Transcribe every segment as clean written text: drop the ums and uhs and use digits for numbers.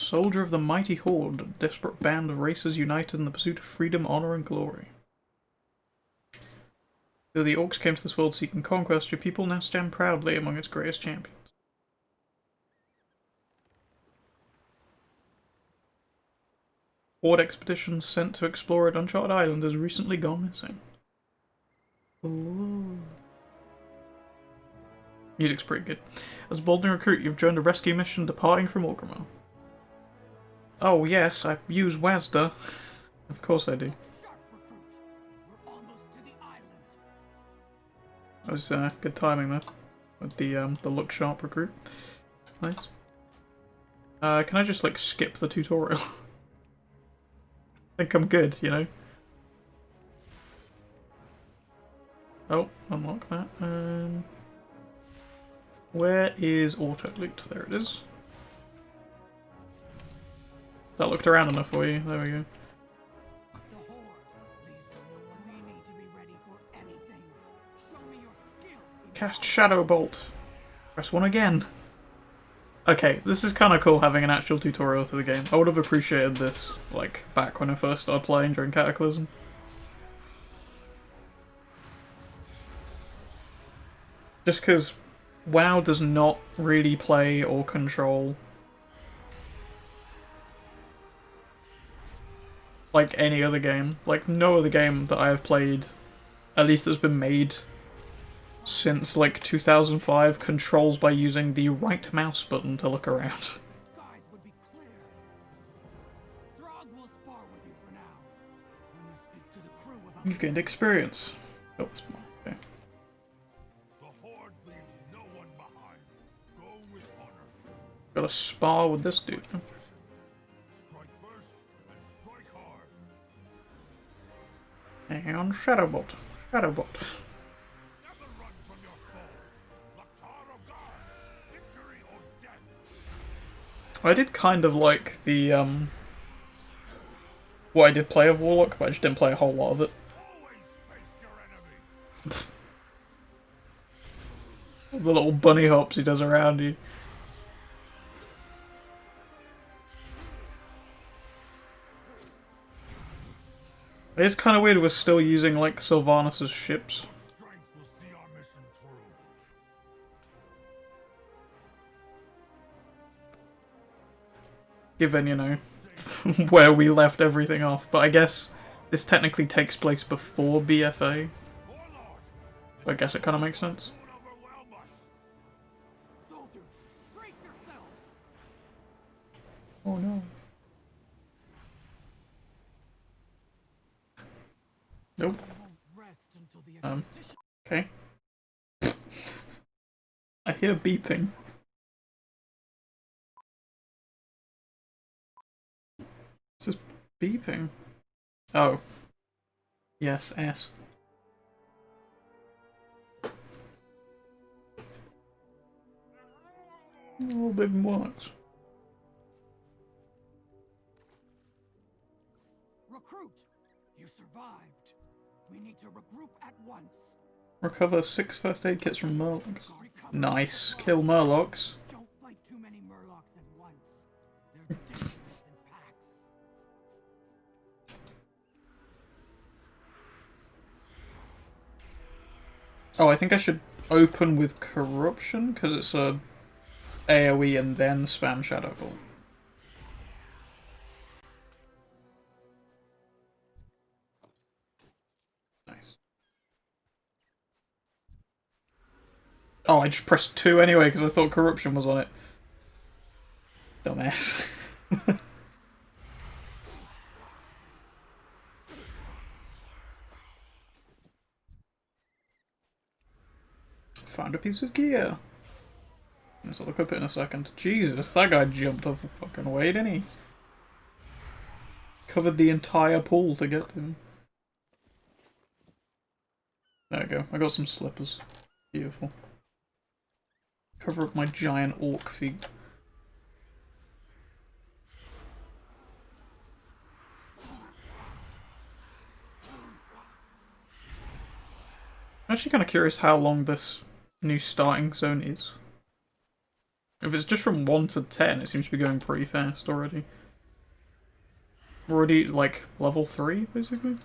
soldier of the mighty horde, a desperate band of races united in the pursuit of freedom, honor, and glory. Though the orcs came to this world seeking conquest, your people now stand proudly among its greatest champions. Horde expedition sent to explore an uncharted island has recently gone missing. Ooh. Music's pretty good. As a bold recruit, you've joined a rescue mission departing from Orgrimmar. Oh yes, I use WASDA. Of course I do. That was good timing though, with the look sharp recruit. Nice. Can I just like skip the tutorial? I think I'm good, you know. Oh, unlock that. Where is auto loot? There it is. That looked around enough for you. There we go. Cast Shadow Bolt. Press 1 again. Okay, this is kind of cool having an actual tutorial to the game. I would have appreciated this, like, back when I first started playing during Cataclysm. Just because WoW does not really play or control like any other game. Like, no other game that I have played, at least that's been made since like 2005, controls by using the right mouse button to look around. You've gained experience. Oh, it's okay. Gotta spar with this dude. And Shadowbolt. Shadowbolt. I did kind of like the, what I did play of Warlock, but I just didn't play a whole lot of it. The little bunny hops he does around you. It's kind of weird we're still using, like, Sylvanas' ships. Given, you know, where we left everything off. But I guess this technically takes place before BFA. I guess it kind of makes sense. Oh no. Nope. Okay. I hear beeping. Is this beeping? Oh. Yes, S. A little bit works. Recruit! You survived. We need to regroup at once. Recover 6 first aid kits from Murlocs. Nice. Kill Murlocs. Don't fight too many Murlocs at once. They're dangerous in packs. Oh, I think I should open with Corruption, because it's a AoE and then spam Shadow Ball. Nice. Oh, I just pressed 2 anyway because I thought Corruption was on it. Dumbass. Found a piece of gear. Let's look up it in a second. Jesus, that guy jumped off a fucking way, didn't he? Covered the entire pool to get to him. There we go. I got some slippers. Beautiful. Cover up my giant orc feet. I'm actually kind of curious how long this new starting zone is. If it's just from 1 to 10, it seems to be going pretty fast already. We're already, like, level 3, basically?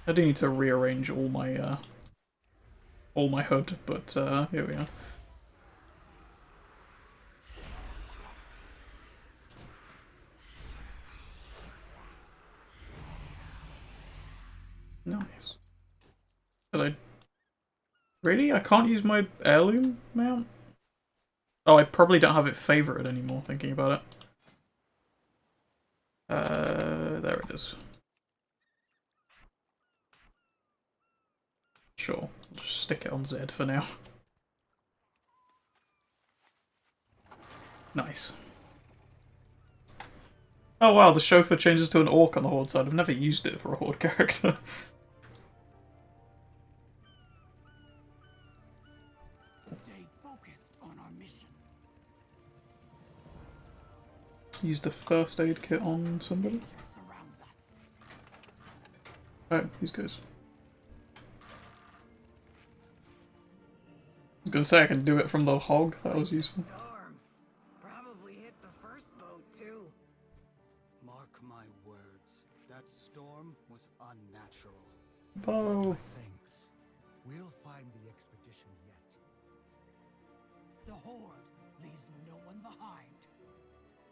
I do need to rearrange all my HUD, but here we are. Nice. Hello. Really? I can't use my heirloom mount? Oh, I probably don't have it favorited anymore, thinking about it. There it is. Sure, I'll just stick it on Z for now. Nice. Oh wow, the chauffeur changes to an orc on the Horde side. I've never used it for a Horde character. Stay focused on our mission. Used a first aid kit on somebody. Surrounds us. Oh, these guys. I was gonna say I can do it from the hog, that was useful. Storm. Probably hit the first boat too. Mark my words, that storm was unnatural. Bow. Thanks. We'll find the expedition yet. The Horde leaves no one behind.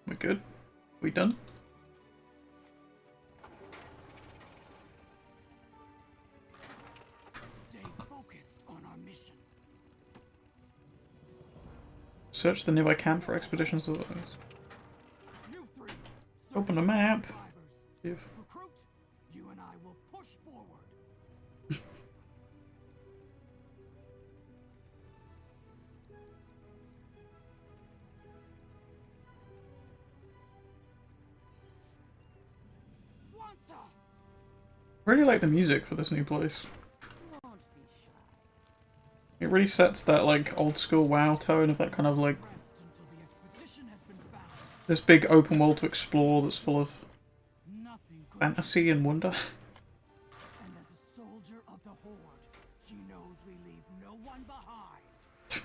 We're good? We done? Stay focused on our mission. Search the nearby camp for expedition supplies. You three, Open a map. survivors. See if- Recruit, you and I will push forward. Wanza! Really like the music for this new place. Won't be shy. It really sets that like old school WoW tone of that kind of like Rest until the expedition has been found. this big open world to explore that's full of Nothing could. fantasy and wonder. And as a soldier of the Horde, she knows we leave no one behind.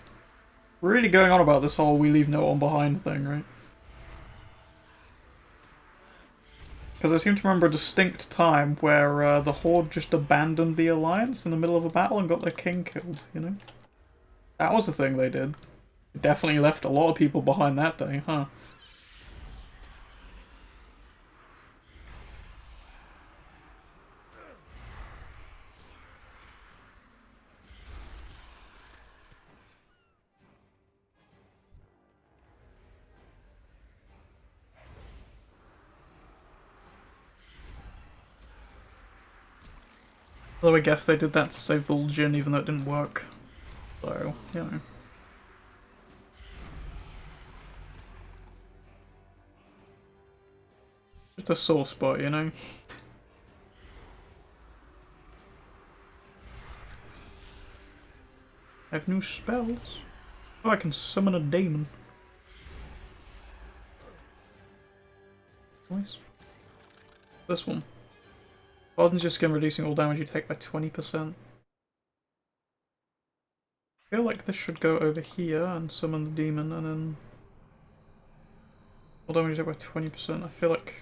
We're really going on about this whole we leave no one behind thing, right? Because I seem to remember a distinct time where the Horde just abandoned the Alliance in the middle of a battle and got their king killed, you know? That was the thing they did. It definitely left a lot of people behind that day, huh? Although I guess they did that to save Vulcan even though it didn't work. So, you know. Just a sore spot, you know? I have new spells. Oh, I can summon a demon. Nice. This one. Pardons your skin, reducing all damage you take by 20%. I feel like this should go over here and summon the demon, and then all damage you take by 20%. I feel like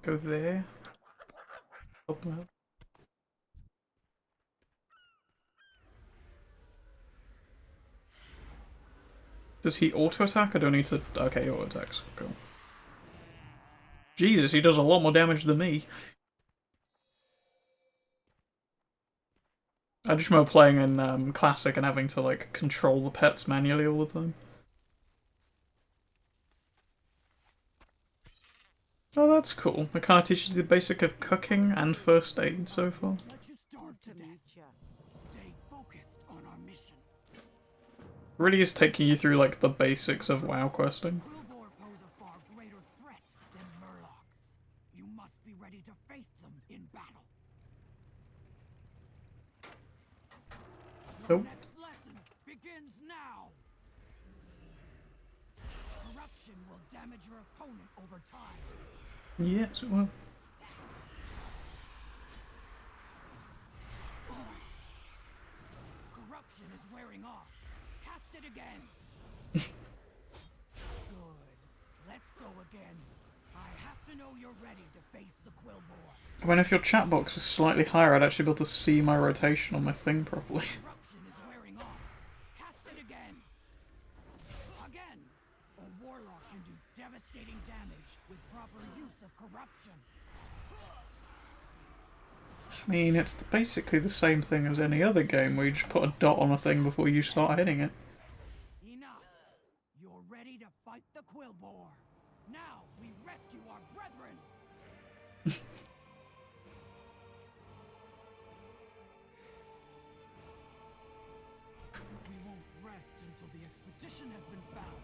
go there. Help them out. Does he auto attack? I don't need to. Okay, he auto attacks. Cool. Jesus, he does a lot more damage than me. I just remember playing in Classic and having to like control the pets manually all the time. Oh, that's cool. It kind of teaches you the basic of cooking and first aid so far. Let you starve to death. Stay focused on our mission. Really is taking you through like the basics of WoW questing. Krulgor pose a far greater threat than Murlocs. You must be ready to face them in battle. The Nope. next lesson begins now. Corruption will damage your opponent over time. Yes, it will. corruption is wearing off. Cast it again. Good. Let's go again. I have to know you're ready to face the Quillboar. I mean, if your chat box was slightly higher, I'd actually be able to see my rotation on my thing properly. Corruption is wearing off. Cast it again. Again. A warlock can do devastating damage with proper use of corruption. I mean, it's basically the same thing as any other game where you just put a dot on a thing before you start hitting it. Enough. You're ready to fight the Quillboar. Now we rescue our brethren. We won't rest until the expedition has been found.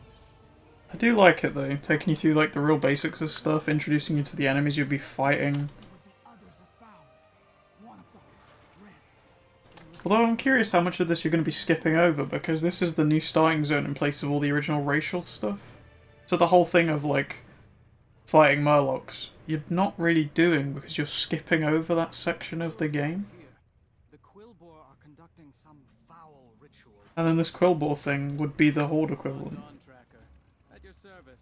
I do like it though, taking you through like the real basics of stuff, introducing you to the enemies you'll be fighting. What the others have found. Once all, rest. Although I'm curious how much of this you're going to be skipping over, because this is the new starting zone in place of all the original racial stuff. So the whole thing of like fighting Murlocs, you're not really doing because you're skipping over that section of the game. Here, the Quillboar are conducting some foul ritual. And then this Quillboar thing would be the Horde equivalent. Dawn tracker, at your service.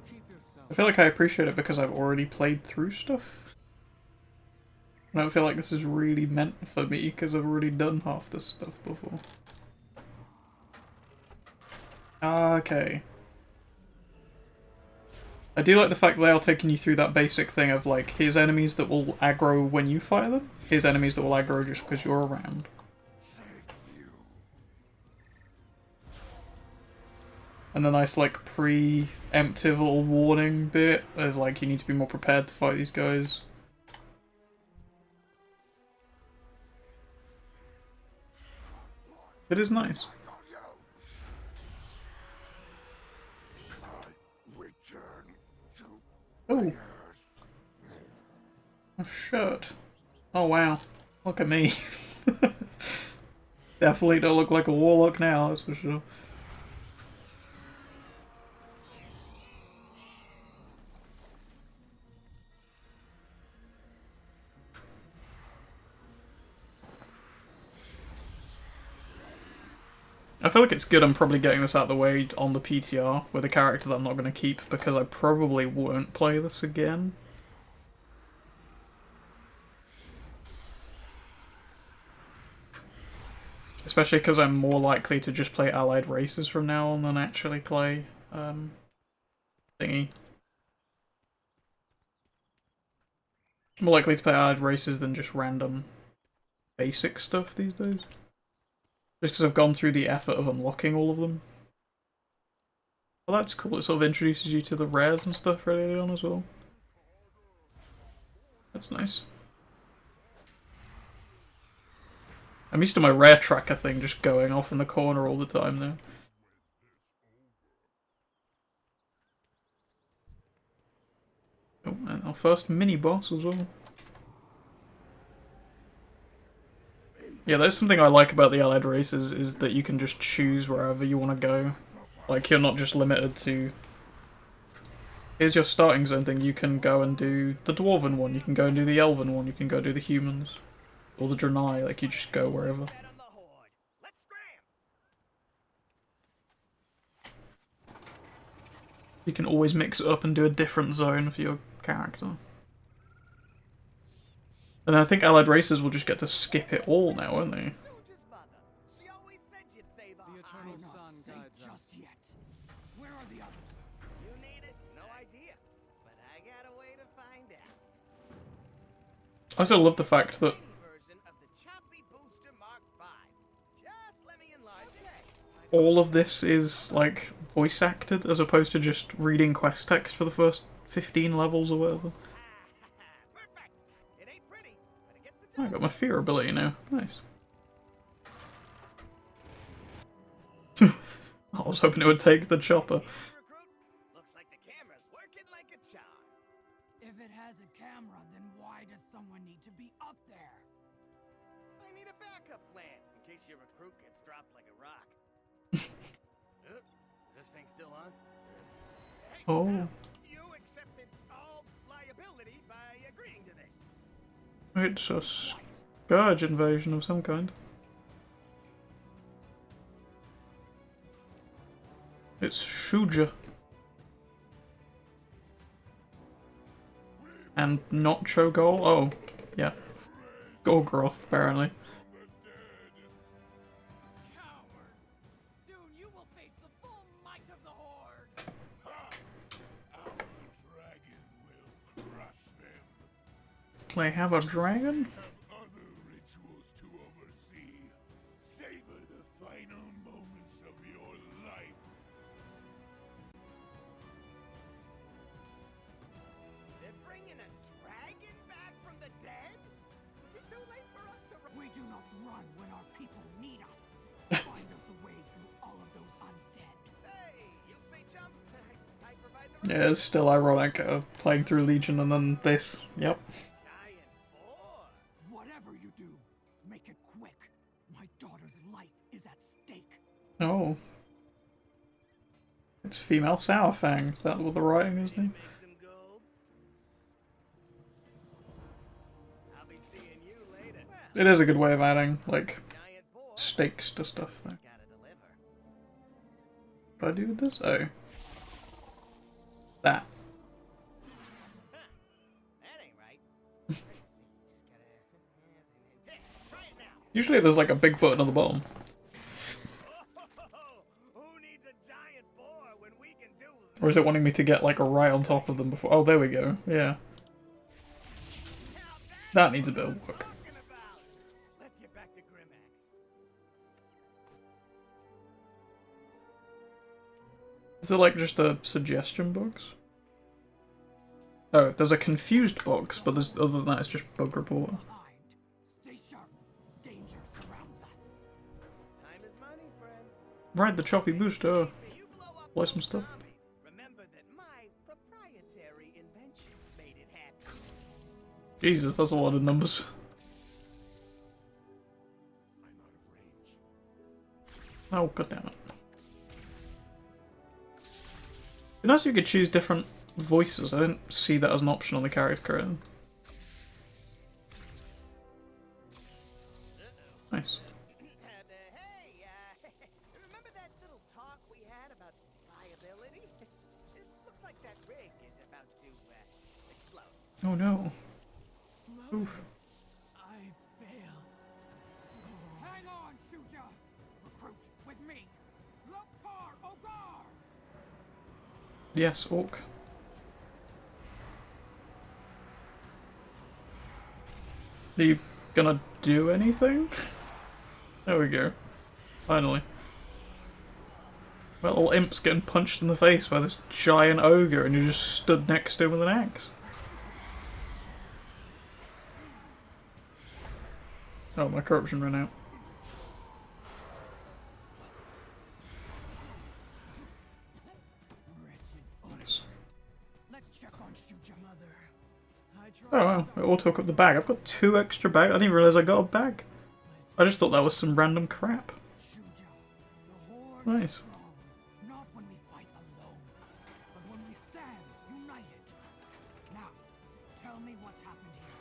Keep yourself. I feel like I appreciate it because I've already played through stuff. I don't feel like this is really meant for me because I've already done half this stuff before. Okay. I do like the fact they are taking you through that basic thing of like, here's enemies that will aggro when you fire them, here's enemies that will aggro just because you're around. And the nice like pre-emptive little warning bit of like, you need to be more prepared to fight these guys. It is nice. Oh. A shirt. Oh wow. Look at me. Definitely don't look like a warlock now, that's for sure. I feel like it's good I'm probably getting this out of the way on the PTR with a character that I'm not going to keep because I probably won't play this again. Especially because I'm more likely to just play allied races from now on than actually play thingy. More likely to play allied races than just random basic stuff these days. Just because I've gone through the effort of unlocking all of them. Well, that's cool. It sort of introduces you to the rares and stuff really early on as well. That's nice. I'm used to my rare tracker thing just going off in the corner all the time now. Oh, and our first mini-boss as well. Yeah, that's something I like about the allied races, is that you can just choose wherever you want to go. Like, you're not just limited to... Here's your starting zone thing, you can go and do the Dwarven one, you can go and do the Elven one, you can go do the Humans. Or the Draenei, like, you just go wherever. You can always mix it up and do a different zone for your character. And I think allied races will just get to skip it all now, won't they? The Eternal Sun guides us. Just yet. Where are the others? You need it? No idea. But I got a way to find out. I also love the fact that Version of the Choppy Booster Mark V. Just let me enlarge it. all of this is, like, voice acted, as opposed to just reading quest text for the first 15 levels or whatever. Perfect. It ain't pretty, but it gets the I job. got my fear ability now. Nice. I was hoping it would take the chopper. Recruit, looks like the camera's working like a charm. If it has a camera, then why does someone need to be up there? I need a backup plan in case your recruit gets dropped like a rock. Is this thing still on? Hey, Oh. you accepted all liability by agreeing to this. It's a scourge invasion of some kind. It's Shuja. And not Chogol? Oh, yeah. Gorgroth, apparently. Cowards! Soon you will face the full might of the Horde! Our dragon will crush them. They have a dragon? Have other rituals to oversee. Savor the final moments of your life. They're bringing a dragon back from the dead? Is it too late for us to We do not run when our people need us. Find us a way through all of those undead. Hey, you say jump? I provide the Yeah, it's still ironic playing through Legion and then this. Yep. giant boar. Whatever you do, make it quick. My daughter's life is at stake. Oh. It's female Sourfang. Is that what the writing is? Name? Make some gold. I'll be seeing you later. Well, It is a good way of adding, like, giant boar. stakes to stuff, though. Gotta deliver. What do I do with this? Oh. That. That ain't right. Let's see. Just gotta. There. Try it now. Usually there's like a big button on the bottom. Who needs a giant boar when we can do Or is it wanting me to get like right on top of them before? Oh, there we go. Yeah. That needs a bit of work. talking about? Let's get back to Grimax. Is it like just a suggestion box? Oh, there's a confused box, but there's other than that, it's just bug report. Behind. Stay sharp. Danger surrounds us. Time is money, friend. Right, the choppy booster. If you blow up Play those some stuff. zombies, remember that my proprietary invention made it happen. Jesus, that's a lot of numbers. I'm out of range. Oh, god damn it. It'd be nice if you could choose different voices. I didn't see that as an option on the character creator. Nice. And, hey, remember that little talk we had about liability? It looks like that rig is about to explode. Oh no. Oof. I failed. Hang on, Shuja! Recruit with me. Lokar Ogar! Yes, Orc. Are you gonna do anything? There we go. Finally. Well, little imp's getting punched in the face by this giant ogre and you just stood next to him with an axe. Oh, my corruption ran out. Nice. Let's check on Shuja Mother. I Oh wow, it all took up the bag. I've got 2 extra bags. I didn't even realise I got a bag. I just thought that was some random crap. Shuja, the Horde Nice. is strong, not when we fight alone, but when we stand united. Now, tell me what's happened here.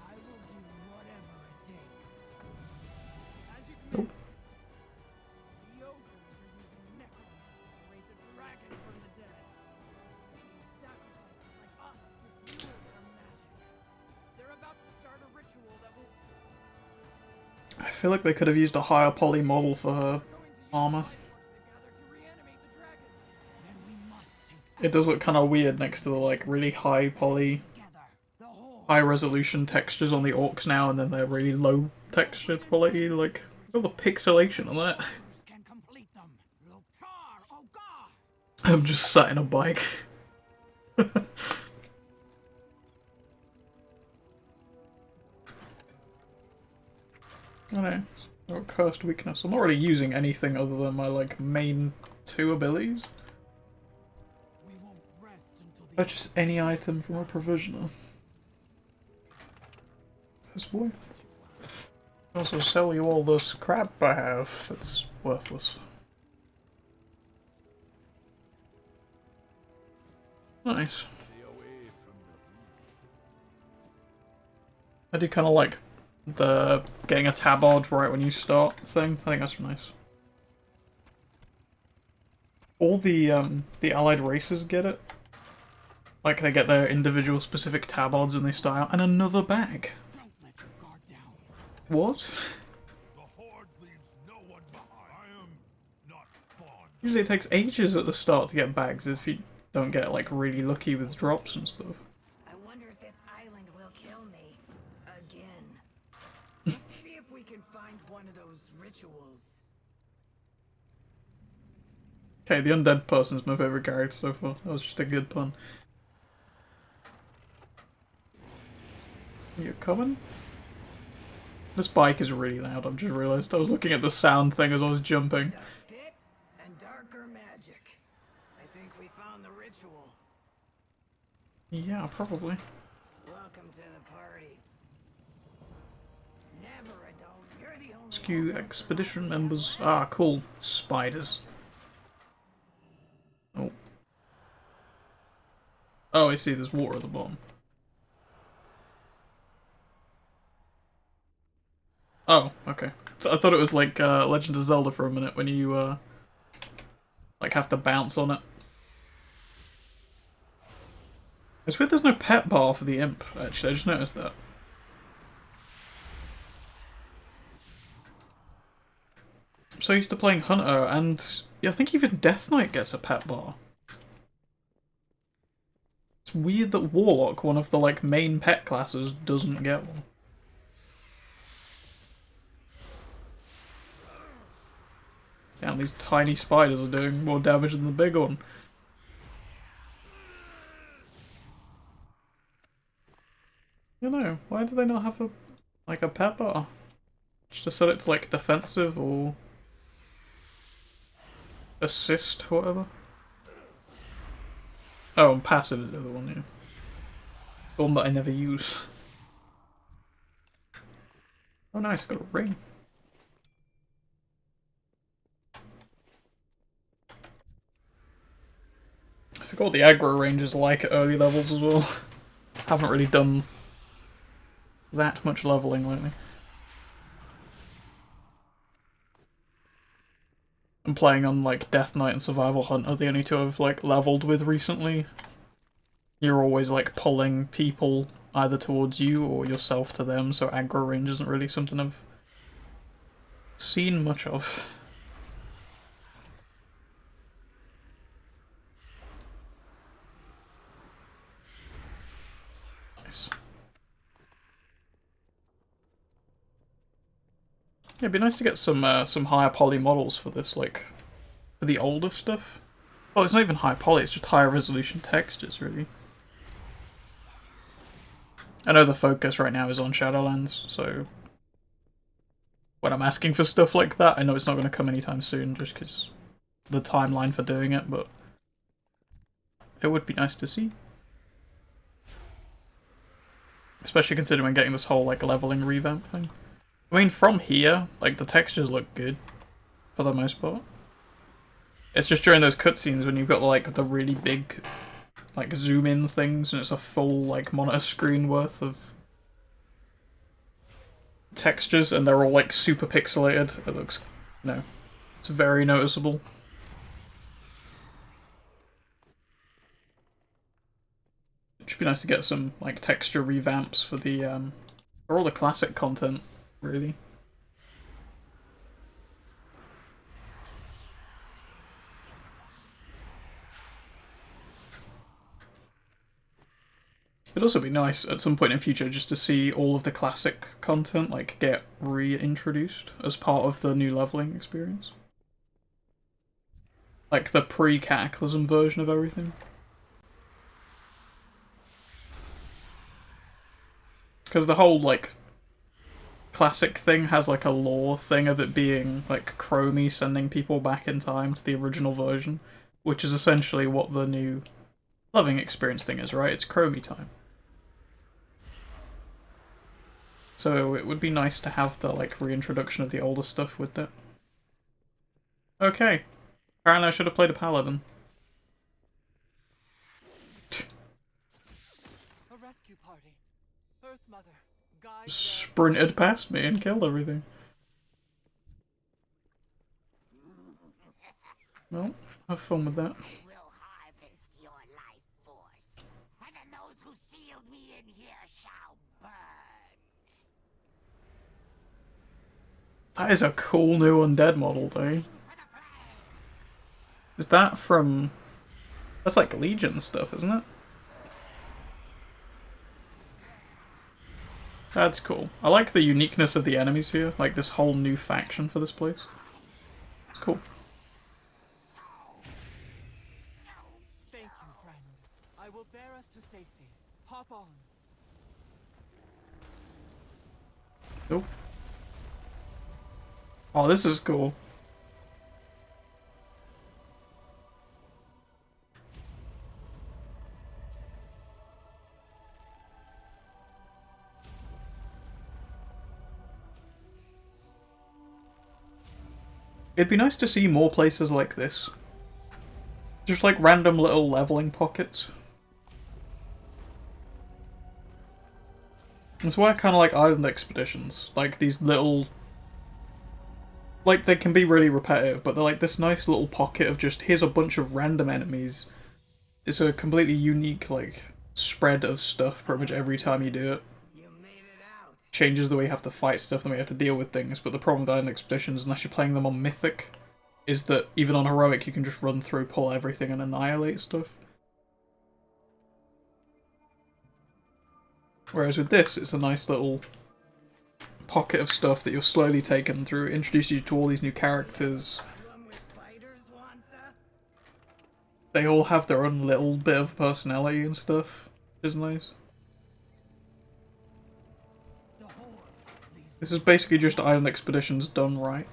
I will do whatever it takes. As you can the ogres are using necromancy to raise a dragon from the dead. Sacrifices like us to fuel their magic. They're about to start a ritual that will I feel like they could have used a higher poly model for her armor. It does look kind of weird next to the like really high poly, high resolution textures on the orcs now, and then they're really low textured quality. Like, look at the pixelation on that. I'm just sat in a bike. I know. Got cursed weakness. I'm not really using anything other than my like main 2 abilities. Purchase any item from a provisioner. This boy. Also sell you all this crap I have. That's worthless. Oh, Nice. Stay away from the I do kind of like the getting a tabard right when you start thing. I think that's nice. All the allied races get it. Like they get their individual specific tabards and they start out, and another bag. Don't let your guard down. What? The Horde leaves no one behind. I am not fond. Usually it takes ages at the start to get bags if you don't get like really lucky with drops and stuff. I wonder if this island will kill me. Again. See if we can find one of those rituals. Okay, the undead person's my favourite character so far. That was just a good pun. You coming? This bike is really loud, I've just realised. I was looking at the sound thing as I was jumping. Dark pit and darker magic. I think we found the ritual. Yeah, probably. Welcome to the party. Never a dull. You're the only Rescue expedition members. Ah, cool. Spiders. Oh. Oh, I see, there's water at the bottom. Oh, okay. I thought it was like Legend of Zelda for a minute when you like have to bounce on it. It's weird there's no pet bar for the imp, actually, I just noticed that. I'm so used to playing Hunter, and yeah, I think even Death Knight gets a pet bar. It's weird that Warlock, one of the like main pet classes, doesn't get one. Damn, these tiny spiders are doing more damage than the big one. You know, why do they not have a like a pet bar? Just to set it to like defensive or assist, whatever. Oh, and passive is the other one, yeah. The one that I never use. Oh nice, got a ring. I forgot what the aggro range is like at early levels as well. Haven't really done that much leveling lately. I'm playing on like Death Knight and Survival Hunt are the only two I've like leveled with recently. You're always like pulling people either towards you or yourself to them, so aggro range isn't really something I've seen much of. Nice. Yeah, it'd be nice to get some higher poly models for this, like, for the older stuff. Oh, it's not even high poly, it's just higher resolution textures, really. I know the focus right now is on Shadowlands, so when I'm asking for stuff like that, I know it's not going to come anytime soon, just because the timeline for doing it, but it would be nice to see. Especially considering I'm getting this whole, like, leveling revamp thing. I mean, from here, like, the textures look good, for the most part. It's just during those cutscenes when you've got, like, the really big, like, zoom-in things, and it's a full, like, monitor screen worth of textures, and they're all, like, super pixelated. It looks, you know, it's very noticeable. It should be nice to get some, like, texture revamps for the, for all the classic content. Really? It'd also be nice at some point in future just to see all of the classic content like get reintroduced as part of the new leveling experience. Like the pre-Cataclysm version of everything. Because the whole like classic thing has like a lore thing of it being like Chromie sending people back in time to the original version, which is essentially what the new loving experience thing is, right? It's Chromie time. So it would be nice to have the like reintroduction of the older stuff with it. Okay. Apparently I should have played a paladin. rescue party. Earth Mother, guide Sprinted past me and killed everything. Well, have fun with that. Will harvest your life force, and then those who sealed me in here shall burn. That is a cool new undead model, though. Is that from... That's like Legion stuff, isn't it? That's cool. I like the uniqueness of the enemies here, like this whole new faction for this place. It's cool. Thank you, friend. I will bear us to safety. Hop on. Nope. Oh, this is cool. It'd be nice to see more places like this. Just like random little leveling pockets. That's why I kind of like island expeditions. Like these little... Like, they can be really repetitive, but they're like this nice little pocket of just, here's a bunch of random enemies. It's a completely unique, like, spread of stuff pretty much every time you do it. You made it out. Changes the way you have to fight stuff, the way you have to deal with things, but the problem with island expeditions, unless you're playing them on Mythic, is that even on Heroic you can just run through, pull everything, and annihilate stuff. Whereas with this, it's a nice little pocket of stuff that you're slowly taking through, introduce you to all these new characters. One with spiders, Wansa? They all have their own little bit of personality and stuff, which is nice. This is basically just island expeditions done right.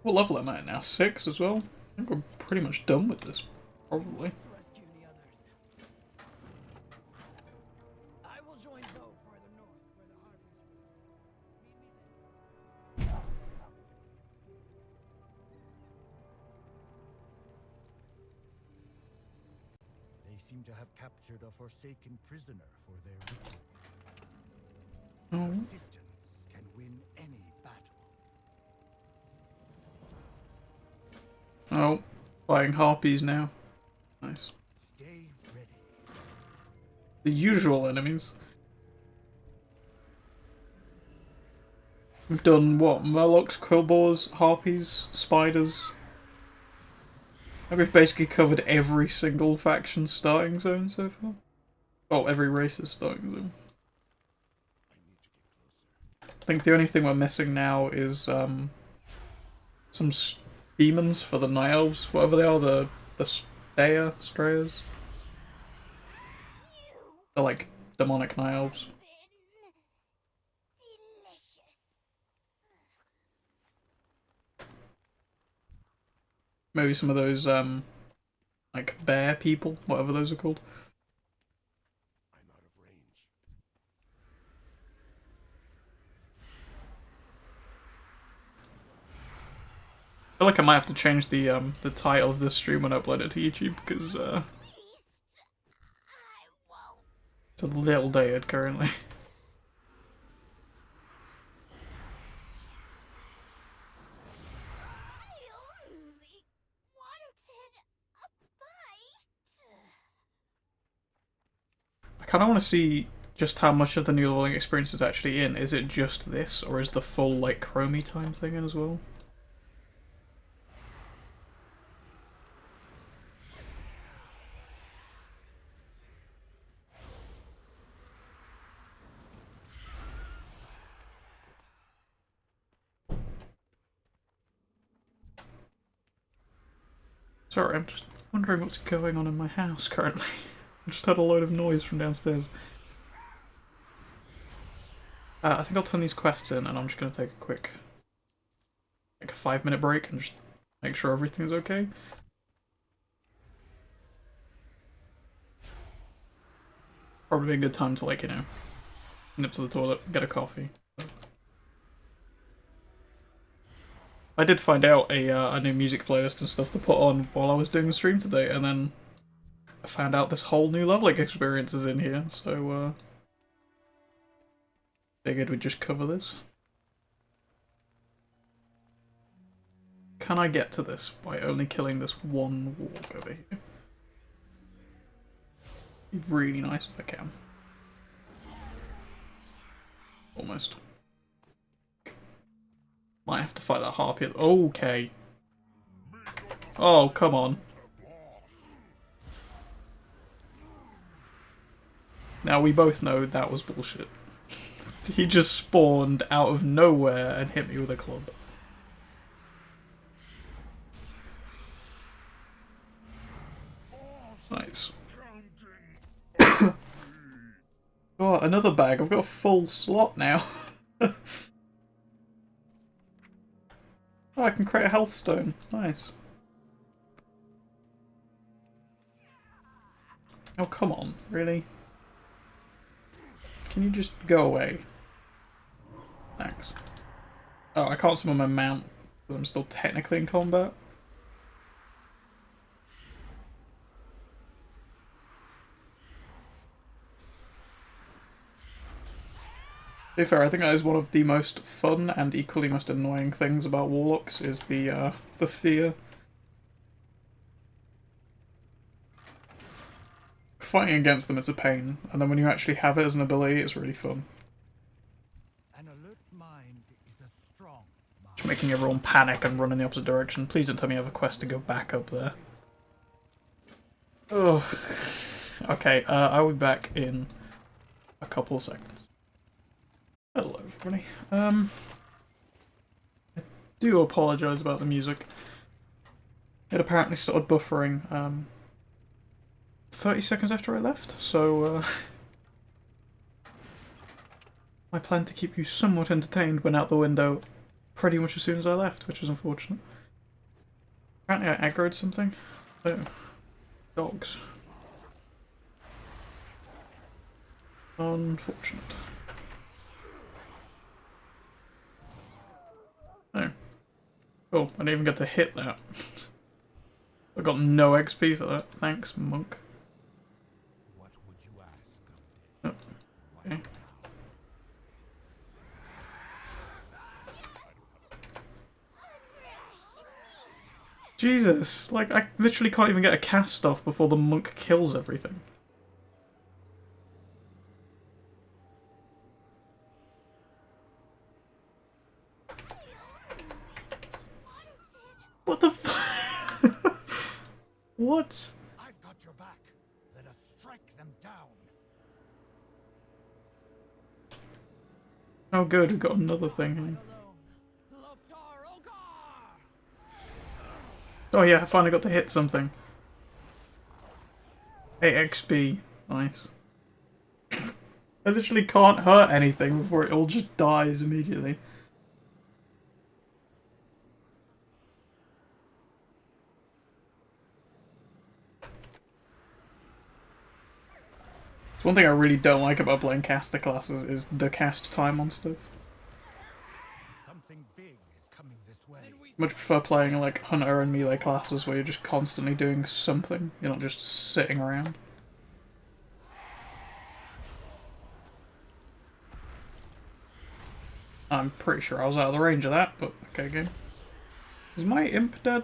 What level am I at now? 6 as well? I think we're pretty much done with this, probably. Rescue the others. I will join Bo further north, where the harvest was. Meet me there. They seem to have captured a forsaken prisoner for their ritual. Oh. Resistance can win any battle. Oh, buying harpies now. Nice. Stay ready. The usual enemies. We've done what? Murlocs, Quillboars, harpies, spiders. And we've basically covered every single faction's starting zone so far. Oh, every race's starting zone. I think the only thing we're missing now is some demons for the Night Elves, whatever they are, the Strayers. They're like demonic Night Elves. Delicious. Maybe some of those like bear people, whatever those are called. I'm out of range. I feel like I might have to change the title of this stream when I upload it to YouTube because Beast, I won't. it's a little dated currently. I only wanted a bite. I kind of want to see just how much of the new leveling experience is actually in. Is it just this, or is the full like Chromie time thing in as well? Sorry, I'm just wondering what's going on in my house currently. I just had a load of noise from downstairs. I think I'll turn these quests in and I'm just going to take a quick, like, 5-minute break and just make sure everything's okay. Probably a good time to, like, you know, nip to the toilet, get a coffee. I did find out a new music playlist and stuff to put on while I was doing the stream today, and then I found out this whole new leveling experience is in here, so figured we'd just cover this. Can I get to this by only killing this one walk over here? It'd be really nice if I can. Almost. Might have to fight that harpy. Okay. Oh, come on. Now we both know that was bullshit. He just spawned out of nowhere and hit me with a club. Nice. Oh, another bag. I've got a full slot now. Oh, I can create a health stone. Nice. Oh, come on. Really? Can you just go away? Thanks. Oh, I can't summon my mount because I'm still technically in combat. To be fair, I think that is one of the most fun and equally most annoying things about warlocks is the fear. Fighting against them, it's a pain, and then when you actually have it as an ability, it's really fun. An alert mind is a strong mind. Just making everyone panic and run in the opposite direction. Please don't tell me I have a quest to go back up there. Ugh. Okay, I'll be back in a couple of seconds. Hello, everybody. I do apologise about the music. It apparently started buffering 30 seconds after I left, so I plan to keep you somewhat entertained went out the window pretty much as soon as I left, which is unfortunate. Apparently I aggroed something. Oh. Dogs. Unfortunate. Oh. Cool, I didn't even get to hit that. I got no XP for that. Thanks, monk. What would you ask of me? Oh. Okay. Jesus, like I literally can't even get a cast off before the monk kills everything. What the f- What? I've got your back. Let us strike them down. Oh good, we've got another thing here. Oh yeah, I finally got to hit something. 8 XP. Nice. I literally can't hurt anything before it all just dies immediately. It's one thing I really don't like about playing caster classes is the cast time on stuff. Something big is coming this way. Much prefer playing like hunter and melee classes where you're just constantly doing something. You're not just sitting around. I'm pretty sure I was out of the range of that, but okay, game. Is my imp dead?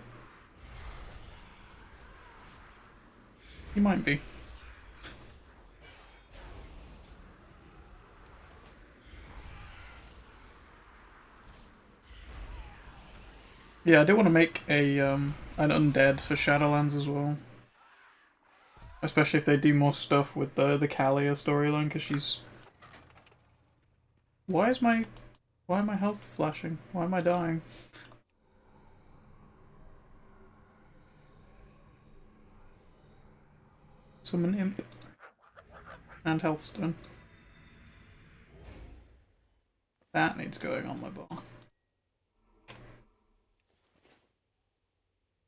He might be. Yeah, I do want to make a an undead for Shadowlands as well. Especially if they do more stuff with the Kalia storyline, because she's... Why is my health flashing? Why am I dying? Summon imp. And health stone. That needs going on my bar.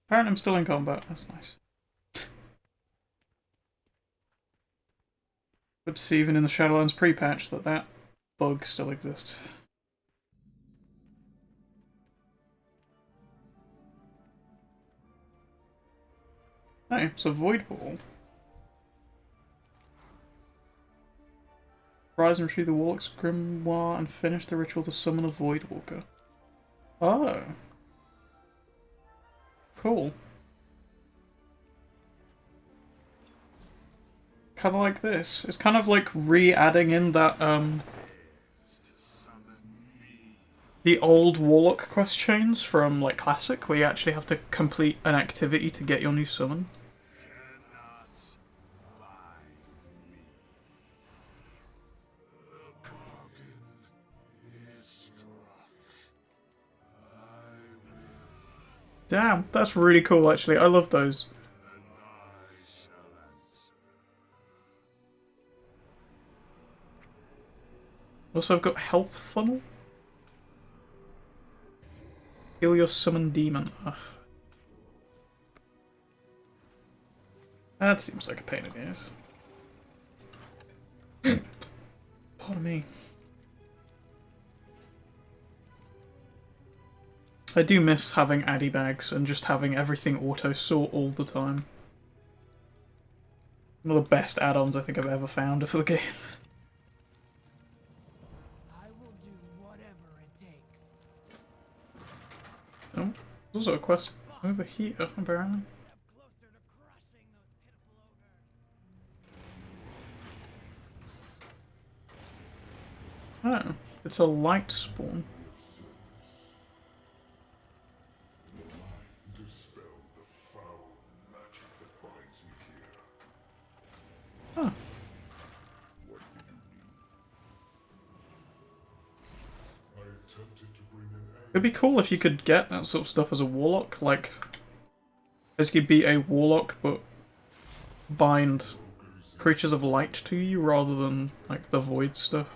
Apparently I'm still in combat, that's nice. Good to see even in the Shadowlands pre-patch that bug still exists. No, it's a void ball. Rise and retrieve the Warlock's Grimoire and finish the ritual to summon a Void Walker. Oh. Cool. Kind of like this. It's kind of like re-adding in that, the old Warlock quest chains from, like, Classic, where you actually have to complete an activity to get your new summon. Damn, that's really cool actually. I love those. Also, I've got Health Funnel. Heal your summon demon. Ugh. That seems like a pain in the ass. Pardon me. I do miss having Addy bags and just having everything auto-sort all the time. One of the best add-ons I think I've ever found for the game. I will do whatever it takes. Oh, there's also a quest over here, apparently. Step closer to crushing those pitiful ogres. Oh, it's a light spawn. Dispel the foul magic that binds me here. Huh. What do you need? I attempted to bring an end. It'd be cool if you could get that sort of stuff as a warlock, like basically be a warlock but bind creatures of light to you rather than like the void stuff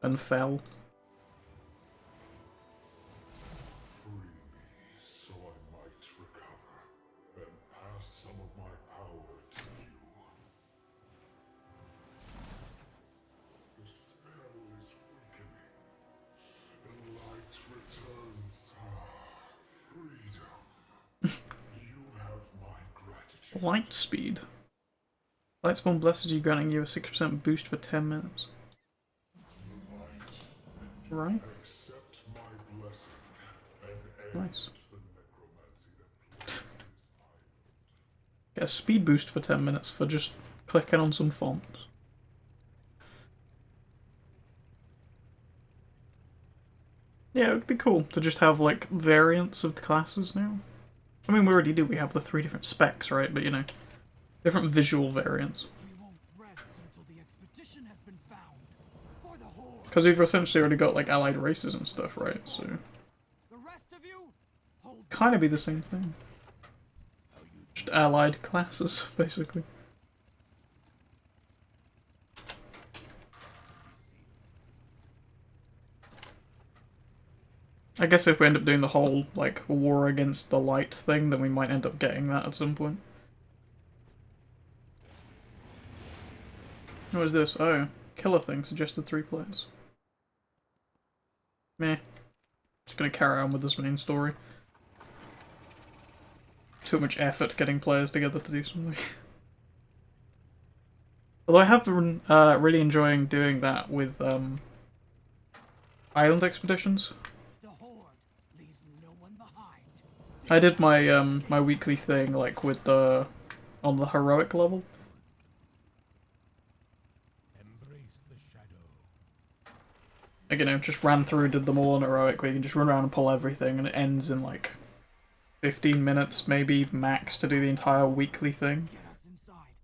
and fell. Free me so I might recover and pass some of my power to you. The spell is weakening. The light returns. Freedom. You have my gratitude. Light speed. Light spawn blesses you, granting you a 6% boost for 10 minutes. Right. Accept my blessing and end Nice. the necromancy that plagues this island. Get a speed boost for 10 minutes for just clicking on some fonts. Yeah, it would be cool to just have like variants of the classes now. I mean, we already do. We have the 3 different specs, right? But you know, different visual variants. We won't rest until the expedition has been found. For the Horde. Because we've essentially already got like allied races and stuff, right? So The rest of you, hold kind of be the same thing. Just allied classes, basically. I guess if we end up doing the whole, like, war against the light thing, then we might end up getting that at some point. What is this? Oh, killer thing, suggested 3 players. Meh. Just gonna carry on with this main story. Too much effort getting players together to do something. Although I have been really enjoying doing that with island expeditions. the Horde leaves no one behind. I did my my weekly thing like with the on the heroic level. Embrace the shadow. Like, you know, just ran through, did them all on heroic, where you can just run around and pull everything, and it ends in like 15 minutes, maybe max, to do the entire weekly thing. Get us inside.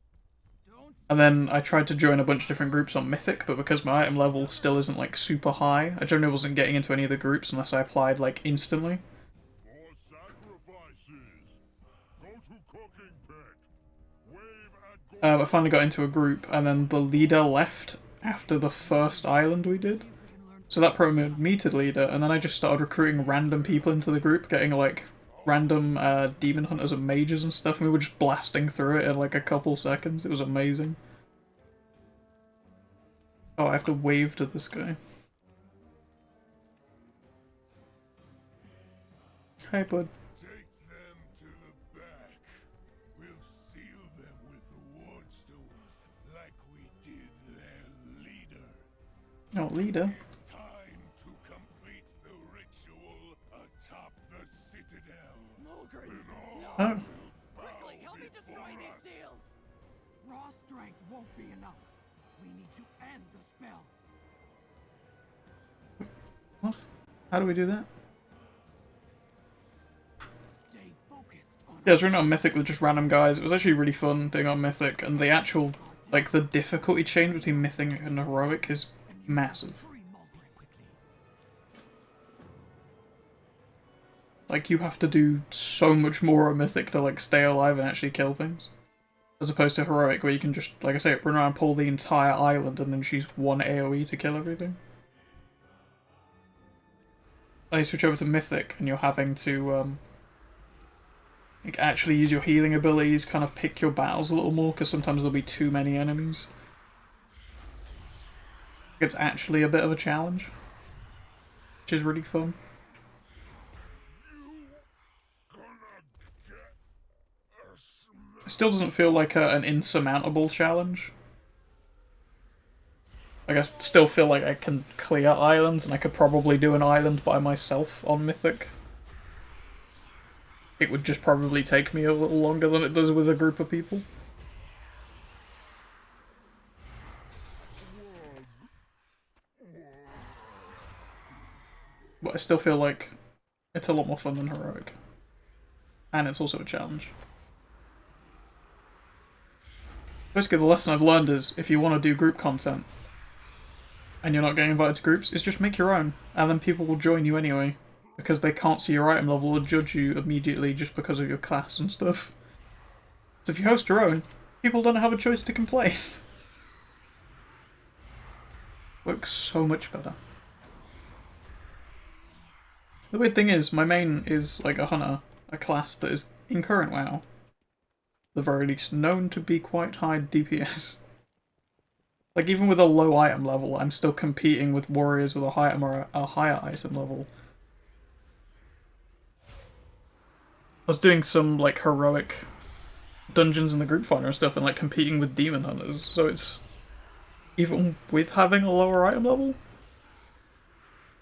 Don't And then I tried to join a bunch of different groups on Mythic, but because my item level still isn't like super high, I generally wasn't getting into any of the groups unless I applied like instantly. More sacrifices. Go to cooking pit. Wave at I finally got into a group, and then the leader left after the first island we did. So that promoted me to leader, and then I just started recruiting random people into the group, getting like random demon hunters and mages and stuff, and we were just blasting through it in like a couple seconds. It was amazing. Oh, I have to wave to this guy. Hi, bud. take them to the back. We'll seal Oh, leader. It's time to complete the ritual atop the citadel. Mulgren, Oh. no! Quickly, help me destroy these seals! Raw strength won't be enough. We need to end the spell. What? How do we do that? Stay focused on Yeah, I was running on Mythic with just random guys. It was actually really fun doing on Mythic, and the actual, like, the difficulty change between Mythic and Heroic is massive. Hurry, Mulgren, quickly. Like, you have to do so much more on Mythic to, like, stay alive and actually kill things. As opposed to Heroic, where you can just, like I say, run around, pull the entire island, and then choose one AoE to kill everything. Then you switch over to Mythic, and you're having to, like, actually use your healing abilities, kind of pick your battles a little more, because sometimes there'll be too many enemies. It's actually a bit of a challenge, which is really fun. It still doesn't feel like an insurmountable challenge. Like, I still feel like I can clear islands, and I could probably do an island by myself on Mythic. It would just probably take me a little longer than it does with a group of people. But I still feel like it's a lot more fun than Heroic. And it's also a challenge. Basically, the lesson I've learned is, if you want to do group content, and you're not getting invited to groups, is just make your own, and then people will join you anyway, because they can't see your item level or judge you immediately just because of your class and stuff. So if you host your own, people don't have a choice to complain. Works so much better. The weird thing is, my main is like a hunter, a class that is, in current WoW, the very least, known to be quite high DPS. Like, even with a low item level, I'm still competing with warriors with a higher item level. I was doing some, like, heroic dungeons in the group finder and stuff, and, like, competing with demon hunters, so it's... Even with having a lower item level,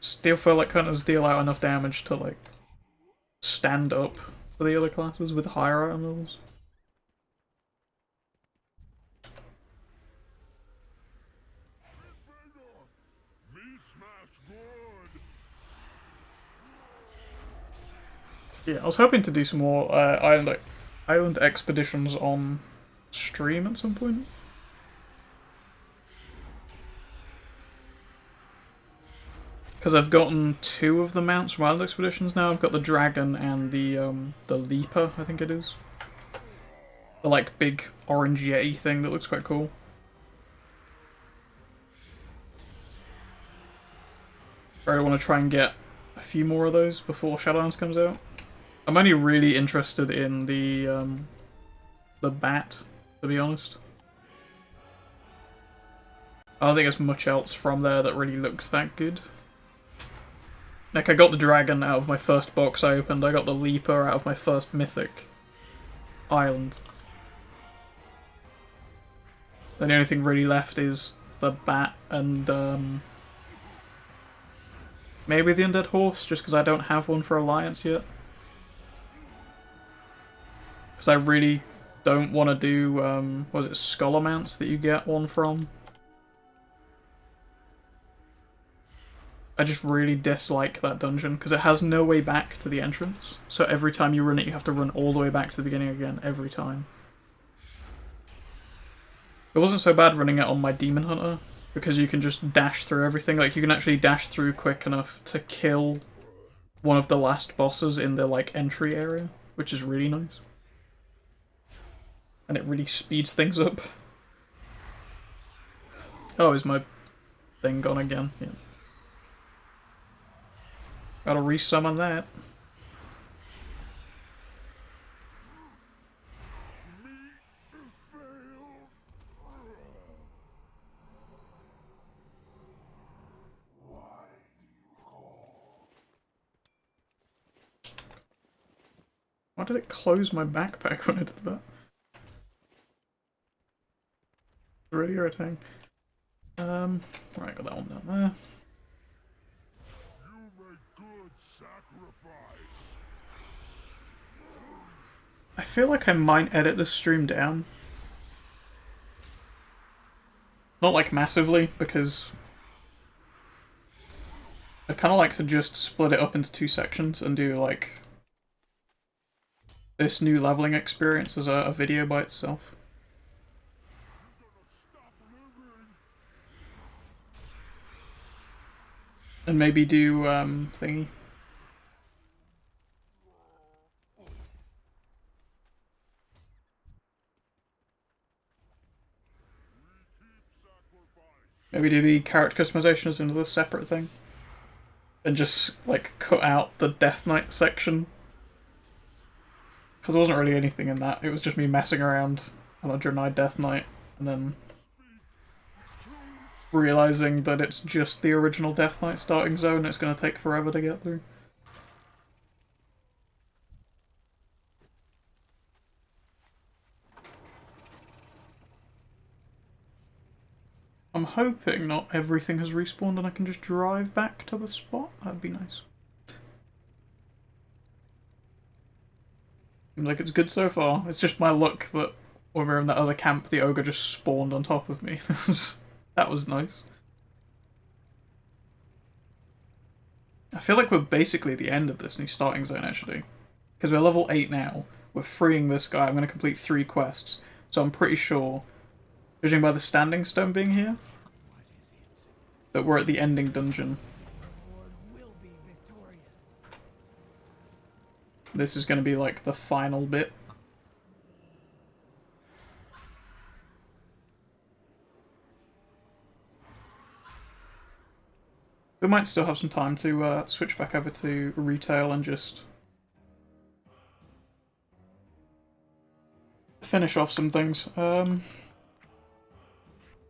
still feel like hunters deal out enough damage to, like, stand up for the other classes with higher item levels. Yeah, I was hoping to do some more island expeditions on stream at some point. Because I've gotten 2 of the mounts from Island Expeditions now. I've got the Dragon and the Leaper, I think it is. The, like, big orange Yeti thing that looks quite cool. I want to try and get a few more of those before Shadowlands comes out. I'm only really interested in the bat, to be honest. I don't think there's much else from there that really looks that good. Like, I got the Dragon out of my first box I opened, I got the Leaper out of my first Mythic Island. And the only thing really left is the bat and maybe the Undead Horse, just because I don't have one for Alliance yet. Because I really don't want to do, was it Scholar Mounts that you get one from? I just really dislike that dungeon, because it has no way back to the entrance. So every time you run it, you have to run all the way back to the beginning again, every time. It wasn't so bad running it on my Demon Hunter, because you can just dash through everything. Like, you can actually dash through quick enough to kill one of the last bosses in the, like, entry area, which is really nice. And it really speeds things up. Oh, is my thing gone again? Yeah. Gotta resummon that. Why did it close my backpack when I did that? Really irritating. Right, got that one down there. You make good sacrifice. I feel like I might edit this stream down. Not like massively, because I kind of like to just split it up into 2 sections and do like this new leveling experience as a video by itself. And maybe do thingy. Maybe do the character customization as another separate thing. And just, like, cut out the Death Knight section. Because there wasn't really anything in that. It was just me messing around on a Draenei Death Knight, and then realizing that it's just the original Death Knight starting zone and it's going to take forever to get through. I'm hoping not everything has respawned and I can just drive back to the spot. That'd be nice. Seems like it's good so far. It's just my luck that when we were in that other camp, the ogre just spawned on top of me. That was nice. I feel like we're basically at the end of this new starting zone, actually. Because we're level 8 now. We're freeing this guy. I'm going to complete 3 quests. So I'm pretty sure, judging by the standing stone being here, that we're at the ending dungeon. This is going to be like the final bit. We might still have some time to switch back over to retail and just finish off some things. Oh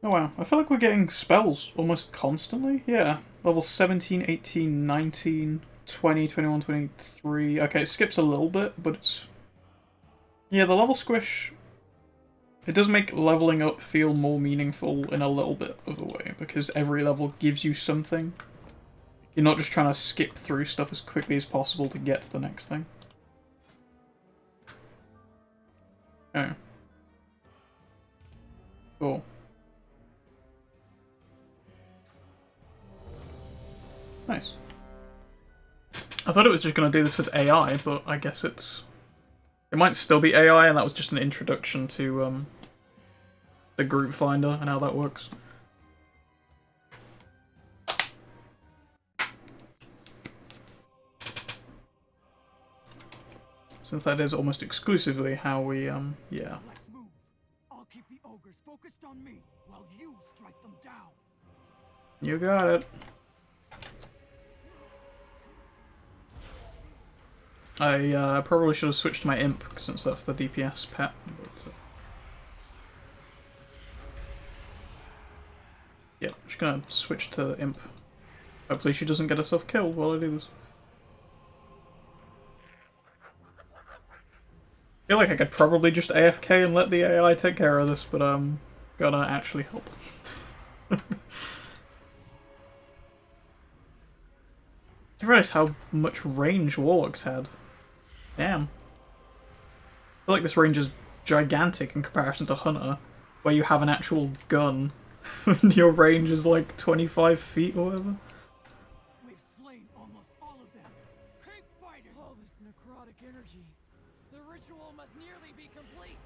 wow, I feel like we're getting spells almost constantly. Yeah, level 17, 18, 19, 20, 21, 23. Okay, it skips a little bit, but it's... Yeah, the level squish... It does make leveling up feel more meaningful in a little bit of a way, because every level gives you something. You're not just trying to skip through stuff as quickly as possible to get to the next thing. Oh. Cool. Nice. I thought it was just going to do this with AI, but I guess it's... It might still be AI, and that was just an introduction to the group finder and how that works. Since that is almost exclusively how we, yeah. Let's move. I'll keep the ogres focused on me while you strike them down. You got it. I probably should have switched to my imp since that's the DPS pet. But, yeah, I'm just gonna switch to imp. Hopefully she doesn't get herself killed while I do this. I feel like I could probably just AFK and let the AI take care of this, but I'm gonna actually help. I realised how much range Warlocks had. Damn. I feel like this range is gigantic in comparison to Hunter, where you have an actual gun, and your range is like 25 feet or whatever. We've slain almost all of them. Keep fighting. All this necrotic energy. The ritual must nearly be complete.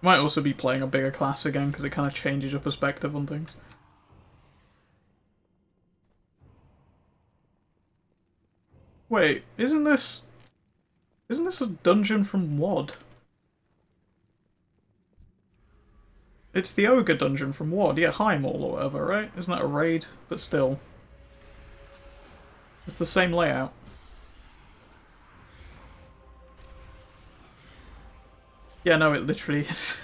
Might also be playing a bigger class again, because it kind of changes your perspective on things. Wait, isn't this a dungeon from WoD? It's the Ogre dungeon from WoD, yeah, Highmall or whatever, right? Isn't that a raid? But still. It's the same layout. Yeah, no, it literally is.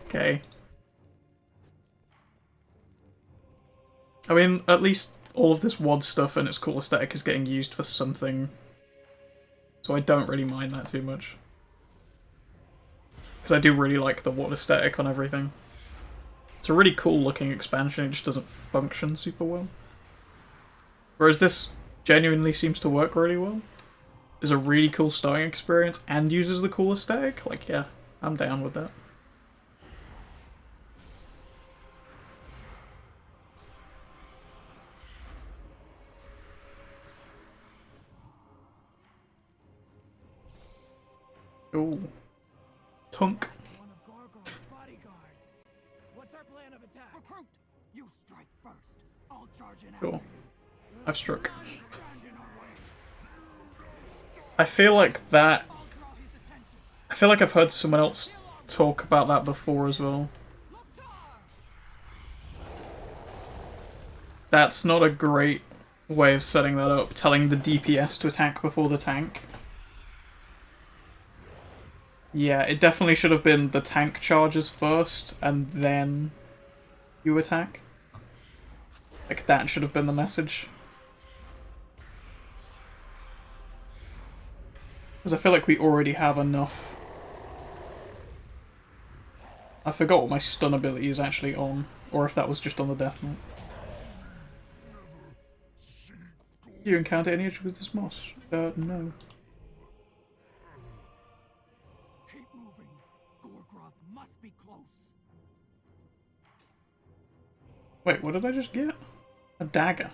Okay. I mean, at least all of this WoD stuff and its cool aesthetic is getting used for something. So I don't really mind that too much. because I do really like the water aesthetic on everything. It's a really cool looking expansion, it just doesn't function super well. Whereas this genuinely seems to work really well. Is a really cool starting experience and uses the cool aesthetic. Like, yeah, I'm down with that. Oh, Tunk. One of Gorgor's bodyguards. What's our plan of attack? Recruit! You strike first. I'll charge in Sure. after you. I've struck. Stand in our way. I feel like that. I'll draw his attention. I feel like I've heard someone else talk about that before as well. That's not a great way of setting that up, telling the DPS to attack before the tank. Yeah, it definitely should have been the tank charges first, and then you attack. Like, that should have been the message. Because I feel like we already have enough. I forgot what my stun ability is actually on, or if that was just on the death note. Do you encounter any issues with this moss? No. Keep moving. Gorgroth must be close. Wait, what did I just get? A dagger.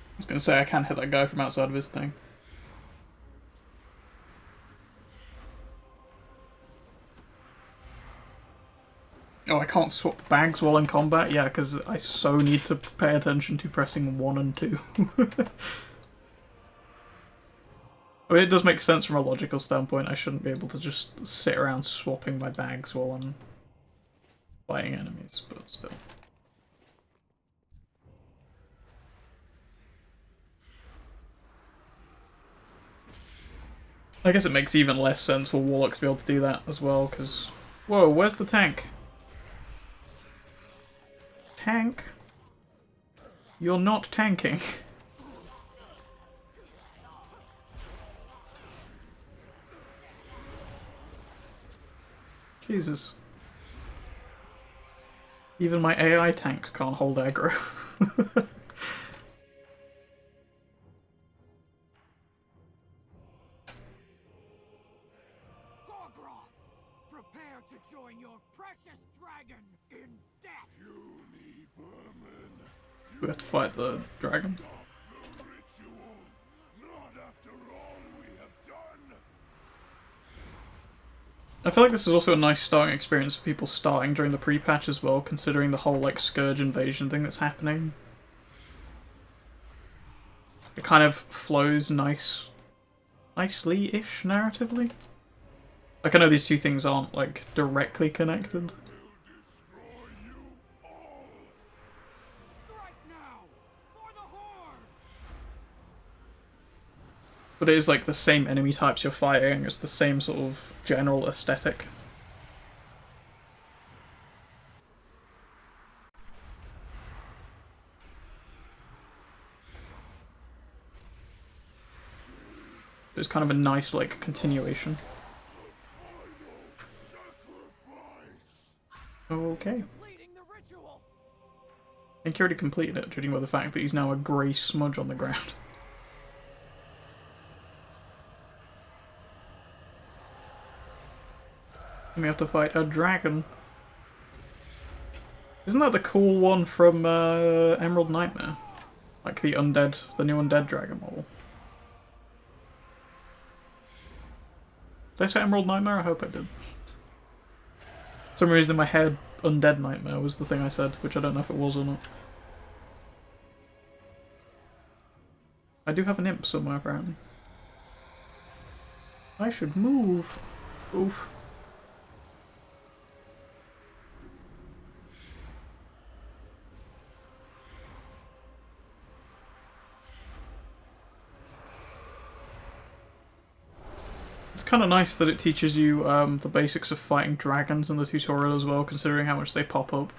I was gonna say I can't hit that guy from outside of his thing. Oh, I can't swap bags while in combat? Yeah, because I so need to pay attention to pressing 1 and 2. I mean, it does make sense from a logical standpoint. I shouldn't be able to just sit around swapping my bags while I'm fighting enemies, but still. I guess it makes even less sense for Warlocks to be able to do that as well, because... Whoa, where's the tank? Tank? You're not tanking. Jesus. Even my AI tank can't hold aggro. Gorgroth, prepare to join your precious dragon in death. Puny vermin. We have to fight the dragon. The ritual. Not after all we have done. I feel like this is also a nice starting experience for people starting during the pre-patch as well, considering the whole like Scourge invasion thing that's happening. It kind of flows nicely-ish narratively. Like, I know these two things aren't like directly connected. Destroy you all. Strike now for the Horde. But it is like the same enemy types you're fighting, it's the same sort of general aesthetic. It's kind of a nice, like, continuation. Okay. Completing the ritual. I think he already completed it, judging by the fact that he's now a grey smudge on the ground. We have to fight a dragon. Isn't that the cool one from Emerald Nightmare? Like the undead, the new undead dragon model. Did I say Emerald Nightmare? I hope I did. For some reason in my head, Undead Nightmare was the thing I said, which I don't know if it was or not. I do have an imp somewhere, apparently. I should move. Oof. It's kind of nice that it teaches you the basics of fighting dragons in the tutorial as well, considering how much they pop up.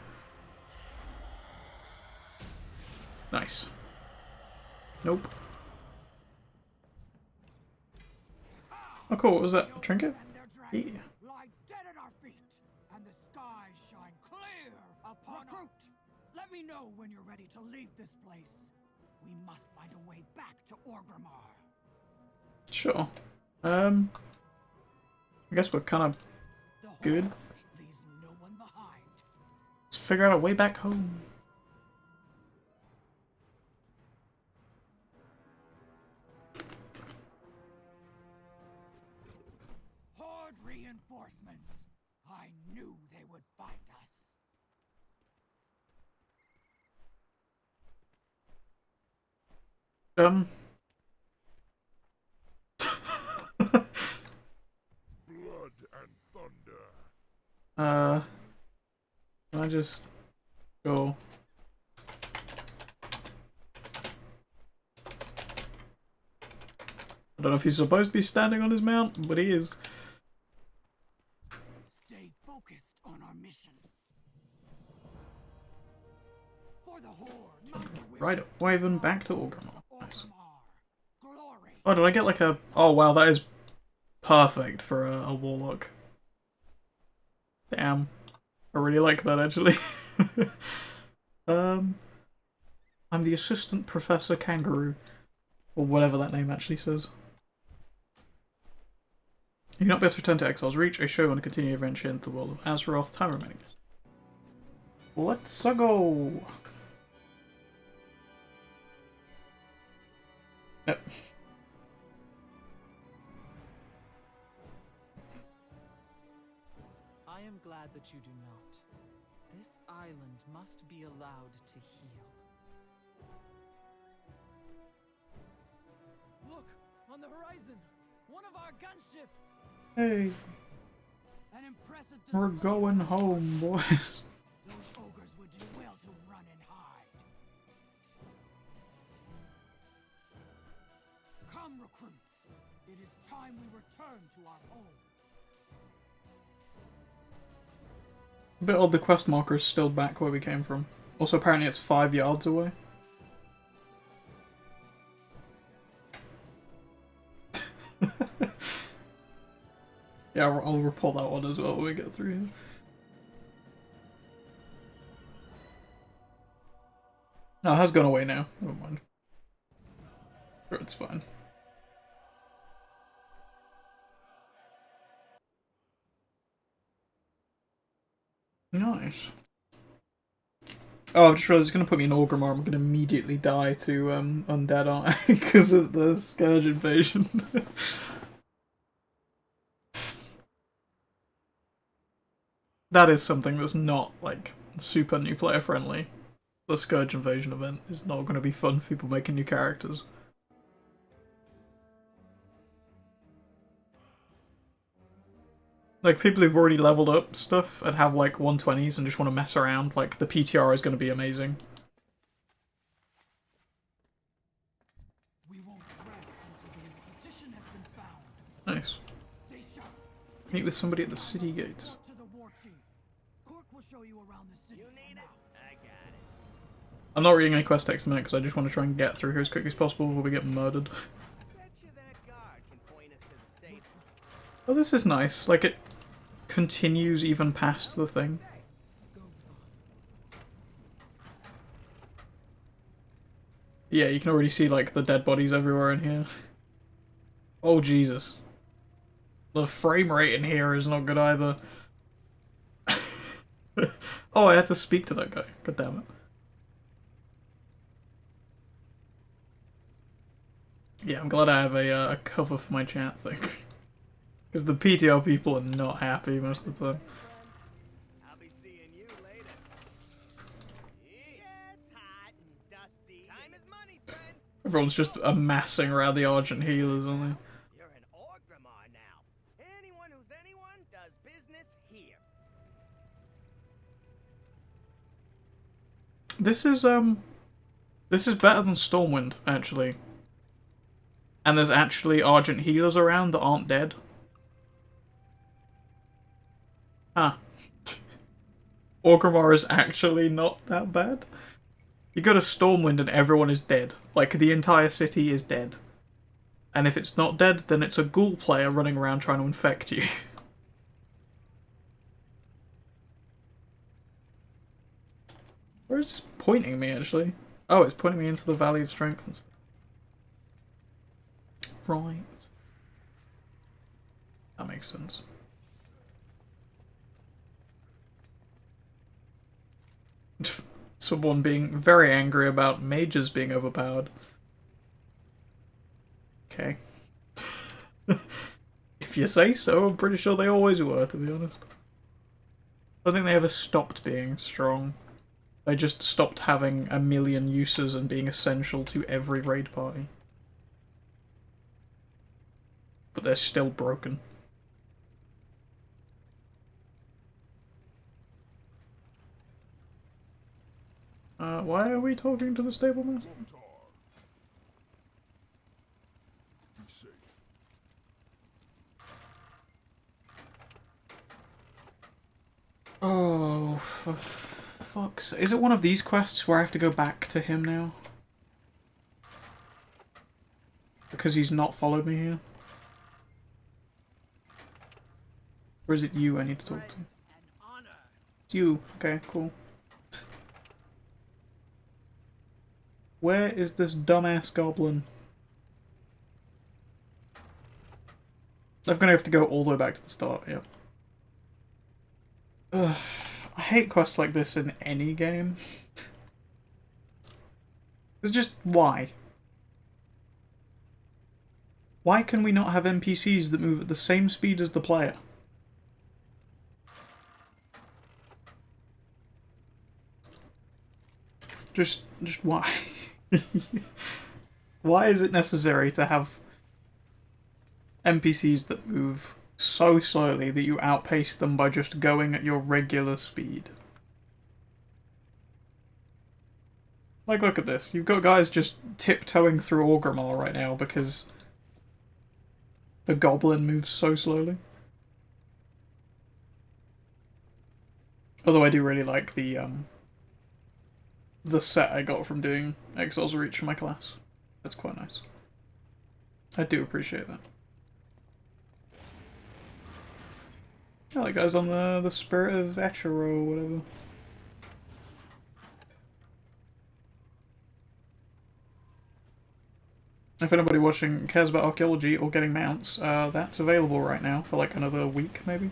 Nice. Nope. Oh cool, what was that? A trinket? And their Yeah. dragon lie dead at our feet, and the skies shine clear upon Recruit! Let me know when you're ready to leave this place. We must find a way back to Orgrimmar. Sure. I guess we're kind of The Horde good. leaves no one behind. Let's figure out a way back home. Horde reinforcements. I knew they would find us. Blood and thunder. Can I just go? I don't know if he's supposed to be standing on his mount, but he is. Stay focused on our mission. For the Horde. Right, Wyvern back to Orgrimmar. Nice. Orgrimmar. Glory. Oh, did I get like a... Oh wow, that is perfect for a warlock. Damn. I really like that actually. I'm the assistant professor kangaroo. Or whatever that name actually says. You cannot be able to return to Exile's Reach. A show and continue your adventure into the world of Azeroth. Time remaining. Let's go! Yep. I am glad that you do not. This island must be allowed to heal. Look, on the horizon, one of our gunships. Hey, An impressive we're display. going home, boys. Those ogres would do well to run and hide. Come, recruits. It is time we return to our home. A bit odd the quest marker is still back where we came from. Also, apparently it's 5 yards away. Yeah, I'll report that one as well when we get through here. No, it has gone away now. Never mind. Sure, it's fine. Nice. Oh, I've just realised it's going to put me in Orgrimmar. I'm going to immediately die to undead, aren't I? Because of the Scourge invasion. That is something that's not, like, super new player friendly. The Scourge invasion event is not going to be fun for people making new characters. Like, people who've already leveled up stuff and have, like, 120s and just want to mess around, like, the PTR is going to be amazing. We won't rest until the expedition has been found. Nice. Stay sharp. Meet with somebody at the city gates. Report to the war chief. Cork will show you around the city. You need it? I got it. I'm not reading any quest text a minute because I just want to try and get through here as quickly as possible before we get murdered. Bet you that guard can point us to the stables. Oh, this is nice. Like, it continues even past the thing. Yeah, you can already see, like, the dead bodies everywhere in here. Oh, Jesus. The frame rate in here is not good either. Oh, I had to speak to that guy. God damn it. Yeah, I'm glad I have a cover for my chat thing. Because the PTR people are not happy most of the time. I'll be seeing you later. Yeah, it's hot and dusty. Time is money, friend. Everyone's just amassing around the Argent healers, aren't they? You're in Orgrimmar now. Anyone who's anyone does business here. This is better than Stormwind, actually. And there's actually Argent healers around that aren't dead. Ah. Orgrimmar is actually not that bad. You go to Stormwind and everyone is dead. Like, the entire city is dead. And if it's not dead, then it's a ghoul player running around trying to infect you. Where is this pointing me, actually? Oh, it's pointing me into the Valley of Strength and stuff. Right. That makes sense. Someone being very angry about mages being overpowered. Okay. If you say so, I'm pretty sure they always were, to be honest. I don't think they ever stopped being strong. They just stopped having a million uses and being essential to every raid party. But they're still broken. Why are we talking to the stable master? Oh, for fuck's sake. Is it one of these quests where I have to go back to him now? Because he's not followed me here? Or is it you I need to talk to? It's you. Okay, cool. Where is this dumbass goblin? I'm gonna have to go all the way back to the start, yep. Ugh, I hate quests like this in any game. It's just, why? Why can we not have NPCs that move at the same speed as the player? Just why? Why is it necessary to have NPCs that move so slowly that you outpace them by just going at your regular speed? Like, look at this. You've got guys just tiptoeing through Orgrimmar right now because the goblin moves so slowly. Although I do really like the set I got from doing Exile's Reach for my class. That's quite nice. I do appreciate that. Oh, that guy's on the Spirit of Echero or whatever. If anybody watching cares about archaeology or getting mounts, that's available right now for like another week, maybe.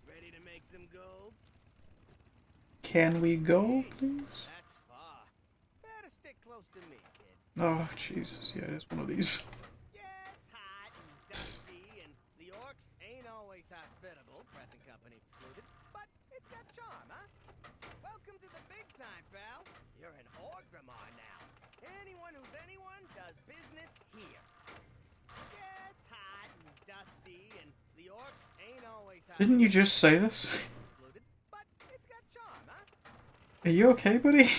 Ready to make some gold? Can we go, please? That's far. Better stick close to me, kid. Oh, Jesus. Yeah, it's one of these. Yeah, it's hot and dusty, and the orcs ain't always hospitable, present company excluded, but it's got charm, huh? Welcome to the big time, pal. You're in Orgrimmar now. Anyone who's anyone does business here. Yeah, it's hot and dusty, and the orcs ain't always hospitable. Didn't you just say this? Excluded, but it's got charm, huh? Are you okay, buddy?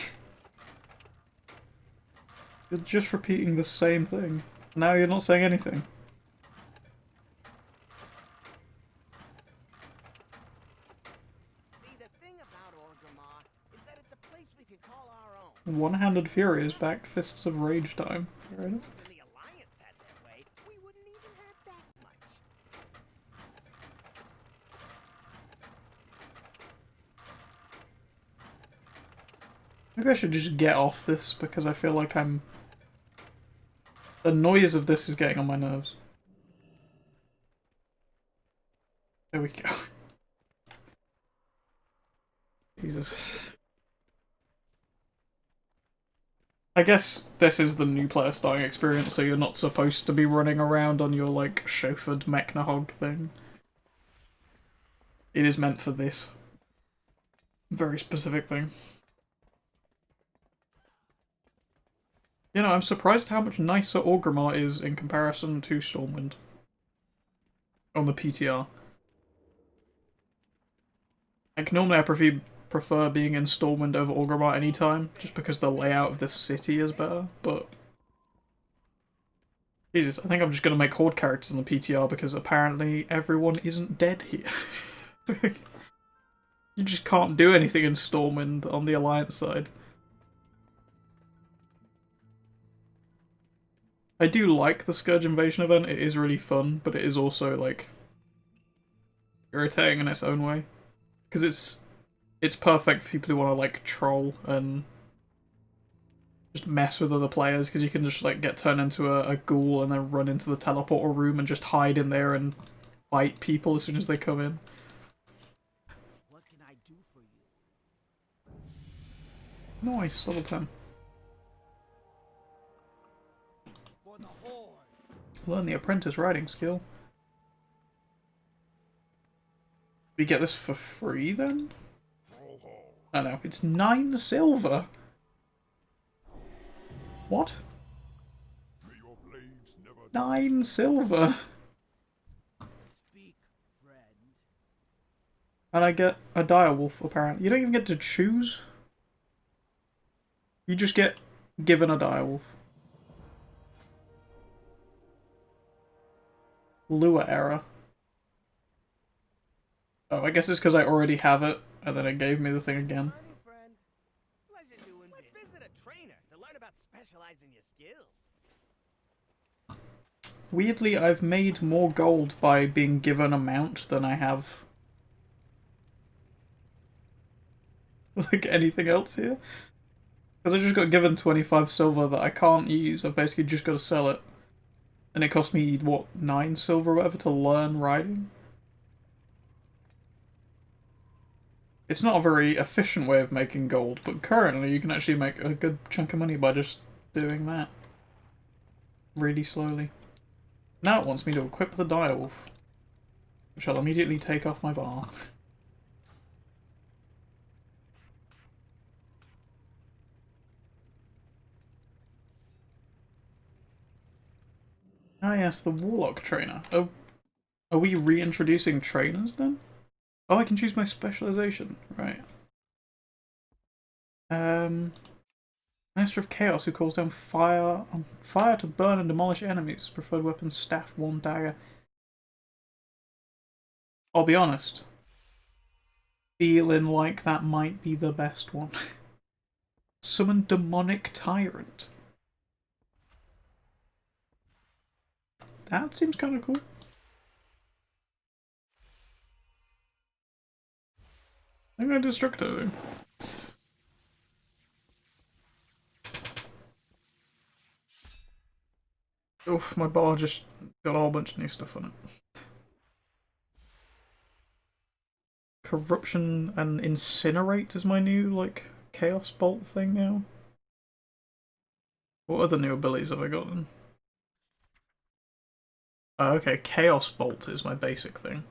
You're just repeating the same thing. Now you're not saying anything. See, the thing about Orgrimmar is that it's a place we can call our own. One-handed fury is back. Fists of Rage time. Fair enough. If the Alliance had their way, we wouldn't even have that much. Maybe I should just get off this because I feel like I'm... The noise of this is getting on my nerves. There we go. Jesus. I guess this is the new player starting experience, so you're not supposed to be running around on your, like, chauffeured Mechnahog thing. It is meant for this. Very specific thing. You know, I'm surprised how much nicer Orgrimmar is in comparison to Stormwind. On the PTR. Like, normally I prefer being in Stormwind over Orgrimmar anytime, just because the layout of this city is better, but... Jesus, I think I'm just gonna make Horde characters in the PTR because apparently everyone isn't dead here. You just can't do anything in Stormwind on the Alliance side. I do like the Scourge Invasion event, it is really fun, but it is also, like, irritating in its own way. Because it's perfect for people who want to, like, troll and just mess with other players, because you can just, like, get turned into a ghoul and then run into the teleporter room and just hide in there and bite people as soon as they come in. What can I do for you? Nice, level 10. For the Horde. Learn the Apprentice riding skill. We get this for free then? Oh no, it's 9 silver. What? 9 silver. Speak, friend. And I get a direwolf, apparently. You don't even get to choose. You just get given a direwolf. Lure error. Oh, I guess it's because I already have it, and then it gave me the thing again. Morning, friend. Pleasure doing Let's visit a trainer to learn about specializing your skills. Weirdly, I've made more gold by being given a mount than I have like anything else here. Because I just got given 25 silver that I can't use, I've basically just got to sell it. And it cost me, what, 9 silver or whatever to learn riding? It's not a very efficient way of making gold, but currently you can actually make a good chunk of money by just doing that. Really slowly. Now it wants me to equip the direwolf, which I'll immediately take off my bar. Ah yes, the Warlock trainer. Oh, are we reintroducing trainers then? Oh, I can choose my specialization. Right. Master of Chaos, who calls down fire to burn and demolish enemies. Preferred weapon, staff, one dagger. I'll be honest. Feeling like that might be the best one. Summon Demonic Tyrant. That seems kind of cool. I'm going to Destructo though. Oof, my bar just got a whole bunch of new stuff on it. Corruption and Incinerate is my new, like, Chaos Bolt thing now. What other new abilities have I got then? Oh, okay, Chaos Bolt is my basic thing.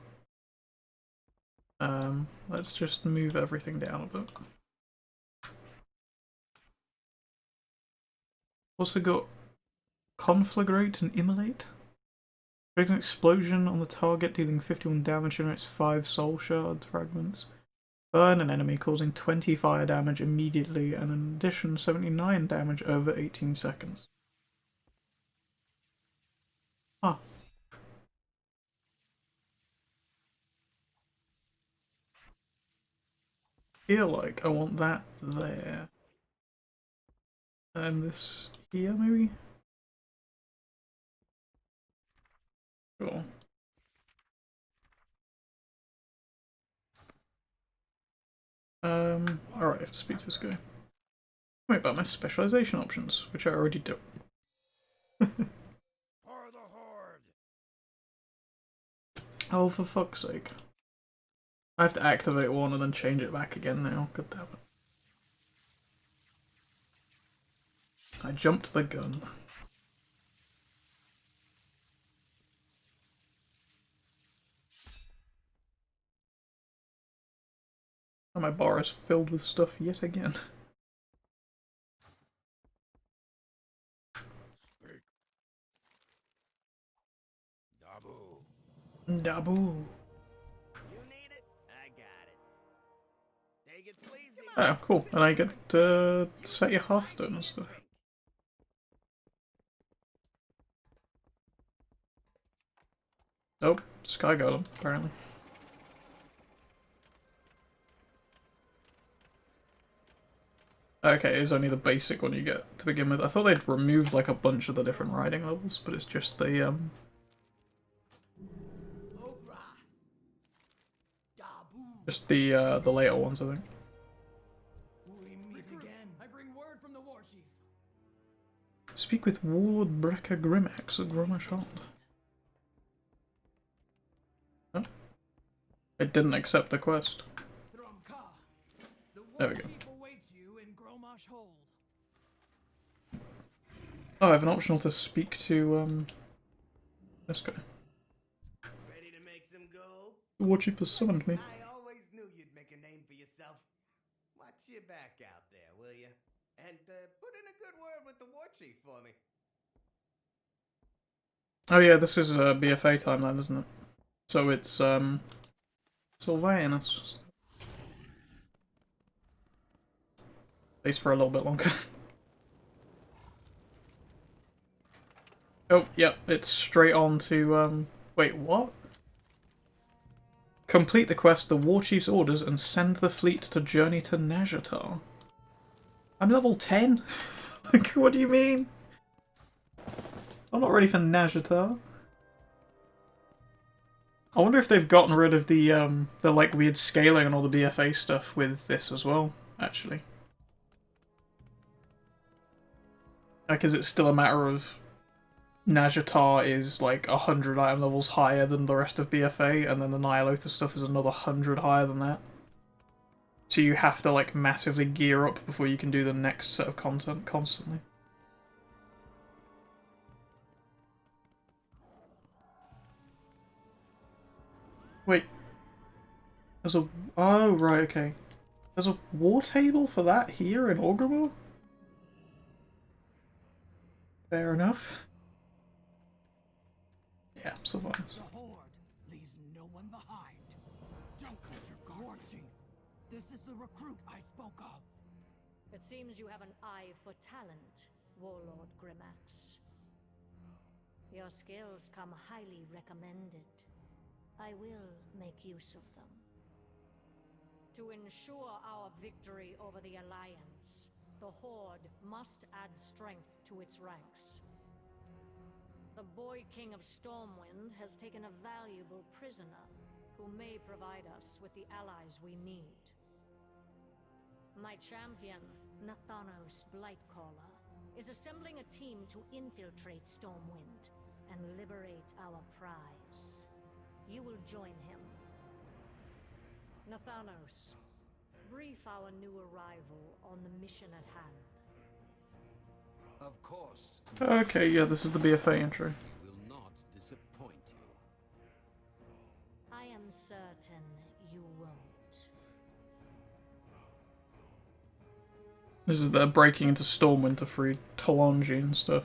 Let's just move everything down a bit. Also got Conflagrate and Immolate. Creates an explosion on the target, dealing 51 damage, generates 5 soul shard fragments. Burn an enemy, causing 20 fire damage immediately, and in addition 79 damage over 18 seconds. Huh. Feel like I want that there. And this here, maybe? Sure. Alright, I have to speak to this guy. Wait, about my specialization options, which I already do. For the Horde! Oh, for fuck's sake. I have to activate one and then change it back again now. God damn it. I jumped the gun. And my bar is filled with stuff yet again. Speak. Dabu. Dabu. You need it? I got it. Take it sleazy. Oh, cool. And I get to set your Hearthstone and stuff. Oh, Sky got him, apparently. Okay, it's only the basic one you get to begin with. I thought they'd removed like a bunch of the different riding levels, but it's just the the later ones, I think. We meet again. I bring word from the war chief. Speak with Warlord Brekka Grimax of Gromashond. Oh. It didn't accept the quest. There we go. Oh, I have an optional to speak to this guy. Ready to make some gold? The war chief has summoned me. I always knew you'd make a name for yourself. Watch your back out there, will you? And put in a good word with the war chief for me. Oh yeah, this is a BFA timeline, isn't it? So it's Sylvanus. At least for a little bit longer. Oh, yep, it's straight on to, wait, what? Complete the quest, the War Chief's orders, and send the fleet to journey to Najatar. I'm level 10? Like, what do you mean? I'm not ready for Najatar. I wonder if they've gotten rid of the like, weird scaling and all the BFA stuff with this as well, actually. Like, is it still a matter of Najatar is like 100 item levels higher than the rest of BFA, and then the Nylothar stuff is another 100 higher than that? So you have to like massively gear up before you can do the next set of content constantly. Wait. There's a... Oh, right, okay. There's a war table for that here in Orgrimmar? Fair enough. Yeah, so far. The Horde leaves no one behind. Don't let your guard. War Chief, this is the recruit I spoke of. It seems you have an eye for talent, Warlord Grimax. Your skills come highly recommended. I will make use of them. To ensure our victory over the Alliance, the Horde must add strength to its ranks. The Boy King of Stormwind has taken a valuable prisoner who may provide us with the allies we need. My champion, Nathanos Blightcaller, is assembling a team to infiltrate Stormwind and liberate our prize. You will join him. Nathanos, brief our new arrival on the mission at hand. Of course. Okay, yeah, this is the BFA intro. Will not disappoint you. I am certain you won't. This is the breaking into Stormwind to free Talanji and stuff.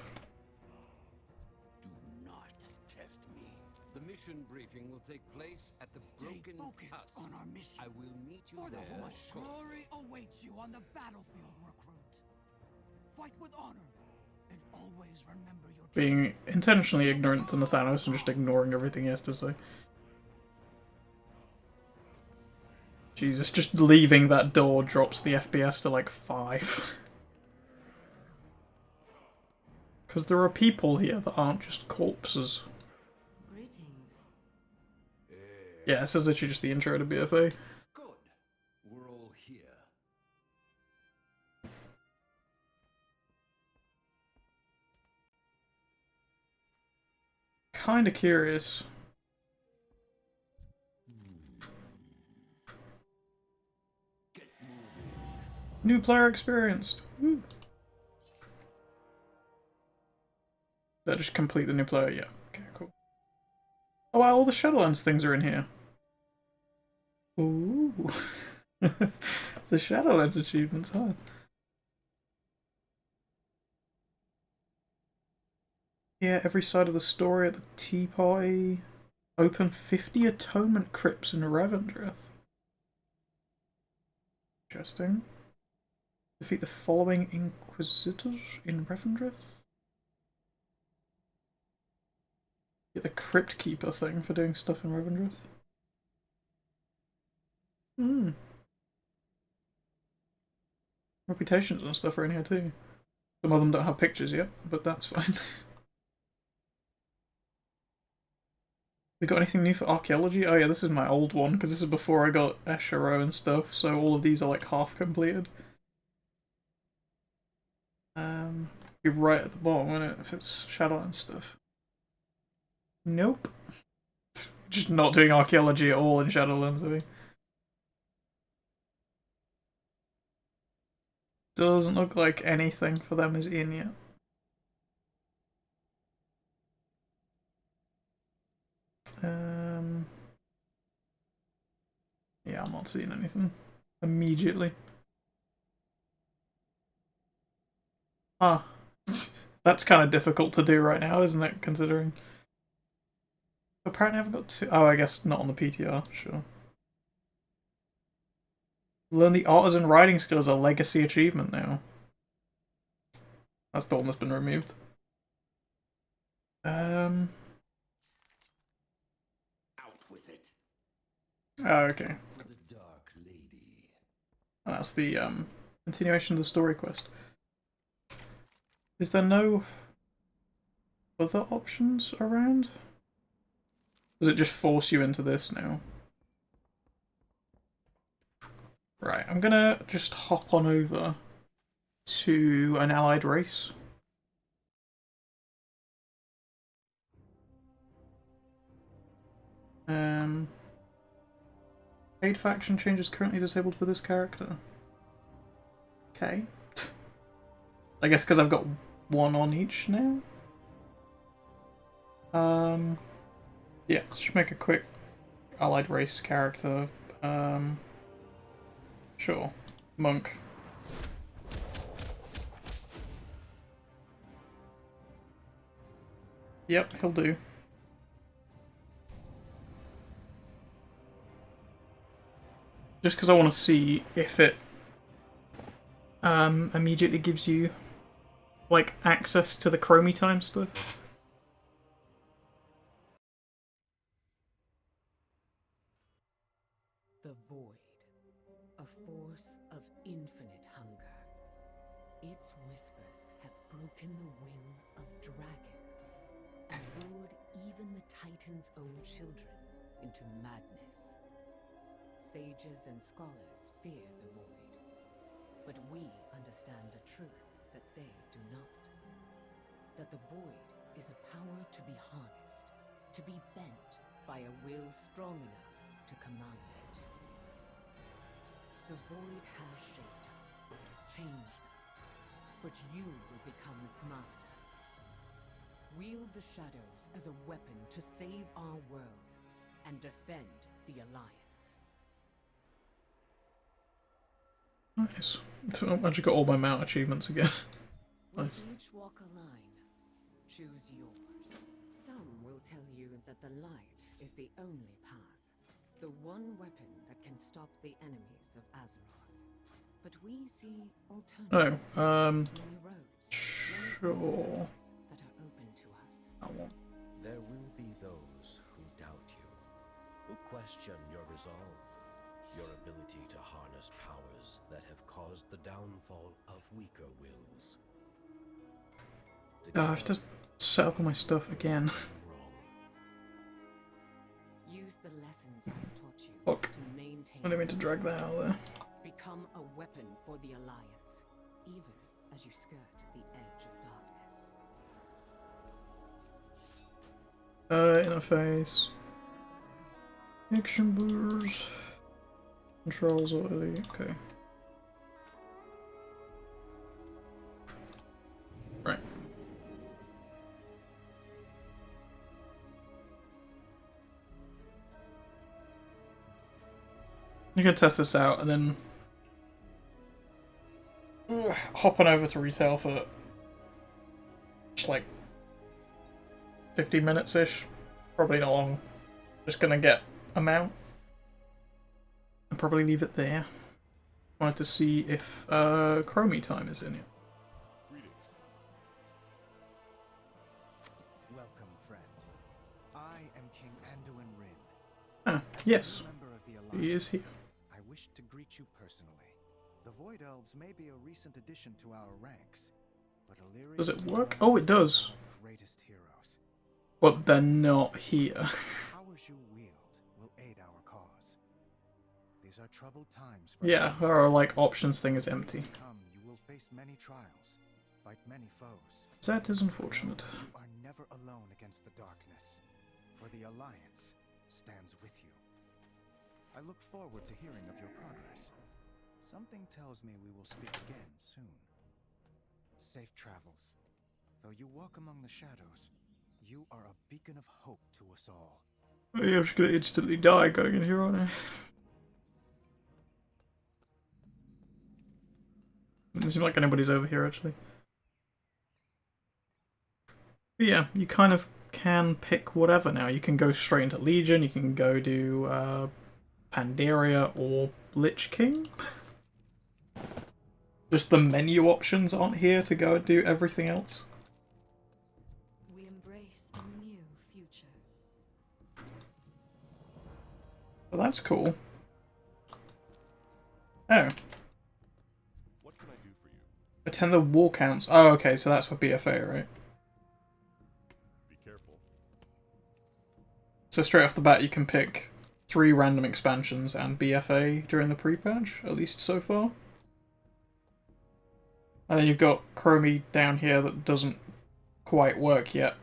Do not test me. The mission briefing will take place at the Broken Tusk. On our mission. I will meet you For the there Horde, shortly. glory awaits you on the battlefield, recruit. Fight with honor, and always remember your Being intentionally ignorant to Nathanos and just ignoring everything he has to say. Jesus, just leaving that door drops the FPS to like 5. Because there are people here that aren't just corpses. Greetings. Yeah, this is literally just the intro to BFA. Good. We're all here. Kinda curious. New player experienced. Woo. That just complete the new player? Yeah. Okay, cool. Oh wow, all the Shadowlands things are in here. Ooh. The Shadowlands achievements, huh? Yeah, every side of the story at the tea party. Open 50 atonement crypts in Revendreth. Interesting. Defeat the following Inquisitors in Revendreth. Get the Crypt Keeper thing for doing stuff in Revendreth. Hmm. Reputations and stuff are in here too. Some of them don't have pictures yet, but that's fine. We got anything new for archaeology? Oh yeah, this is my old one, because this is before I got Eshero and stuff, so all of these are like half completed. You're right at the bottom, isn't it, if it's Shadowlands stuff. Nope. Just not doing archaeology at all in Shadowlands, are we? Doesn't look like anything for them is in yet. Yeah, I'm not seeing anything immediately. Ah, that's kind of difficult to do right now, isn't it? Considering apparently I've got two. Oh, I guess not on the PTR. Sure. Learn the artisan riding skill as a legacy achievement now. That's the one that's been removed. Out with it. Oh, okay. For the Dark Lady. That's the continuation of the story quest. Is there no other options around? Does it just force you into this now? Right, I'm gonna just hop on over to an allied race. Paid faction changes currently disabled for this character. Okay. I guess because I've got one on each now. Yeah, let's just make a quick allied race character. Sure. Monk. Yep, he'll do. Just because I want to see if it immediately gives you like access to the chromie time stuff. The Void, a force of infinite hunger. Its whispers have broken the will of dragons and lured even the Titan's own children into madness. Sages and scholars fear the Void, but we understand a truth that they do not. That the Void is a power to be harnessed, to be bent by a will strong enough to command it. The Void has shaped us, changed us, but you will become its master. Wield the shadows as a weapon to save our world and defend the Alliance. Nice. So I just got all my mount achievements again. Nice. Each walk a line. Choose yours. Some will tell you that the light is the only path. The one weapon that can stop the enemies of Azeroth. But we see alternatives. Many roads, Sure. that are open to us. There will be those who doubt you, who question your resolve, your ability to harness powers that have caused the downfall of weaker wills. I have to set up all my stuff again. Use the lessons I've taught you Fuck. to maintain. I didn't mean to drag that out there. Become a weapon for the Alliance, even as you skirt the edge of darkness. Interface. Action bars. Controls already, okay. Right. You can test this out and then hop on over to retail for just like 50 minutes-ish. Probably not long. Just gonna get a mount. And probably leave it there. Wanted to see if chromie time is in it. Welcome, friend. I am King Anduin Rin. Ah, yes. He is here. I wish to greet you personally. The Void Elves may be a recent addition to our ranks, but Illyria Does it work? Oh, it does. greatest heroes. But they're not here. The powers you wield will aid our cause. These are troubled times for Yeah, our like options thing is empty. you will face many trials, fight many foes. That is unfortunate. You are never alone against the darkness, for the Alliance stands with you. I look forward to hearing of your progress. Something tells me we will speak again soon. Safe travels. Though you walk among the shadows, you are a beacon of hope to us all. Oh, yeah, I'm just gonna instantly die going in here, aren't I? Doesn't seem like anybody's over here, actually. But yeah, you kind of can pick whatever now. You can go straight into Legion, you can go do Pandaria or Lich King. Just the menu options aren't here to go and do everything else. We embrace a new future. Well, that's cool. Oh. What can I do for you? Attend the war counts. Oh, okay, so that's for BFA, right? Be careful. So straight off the bat, you can pick 3 random expansions and BFA during the pre-patch, at least so far. And then you've got Chromie down here that doesn't quite work yet.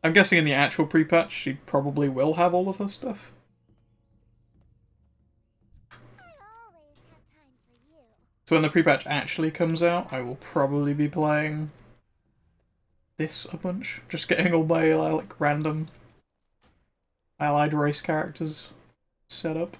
I'm guessing in the actual pre-patch, she probably will have all of her stuff. So when the pre-patch actually comes out, I will probably be playing this a bunch. Just getting all my like random allied race characters set up.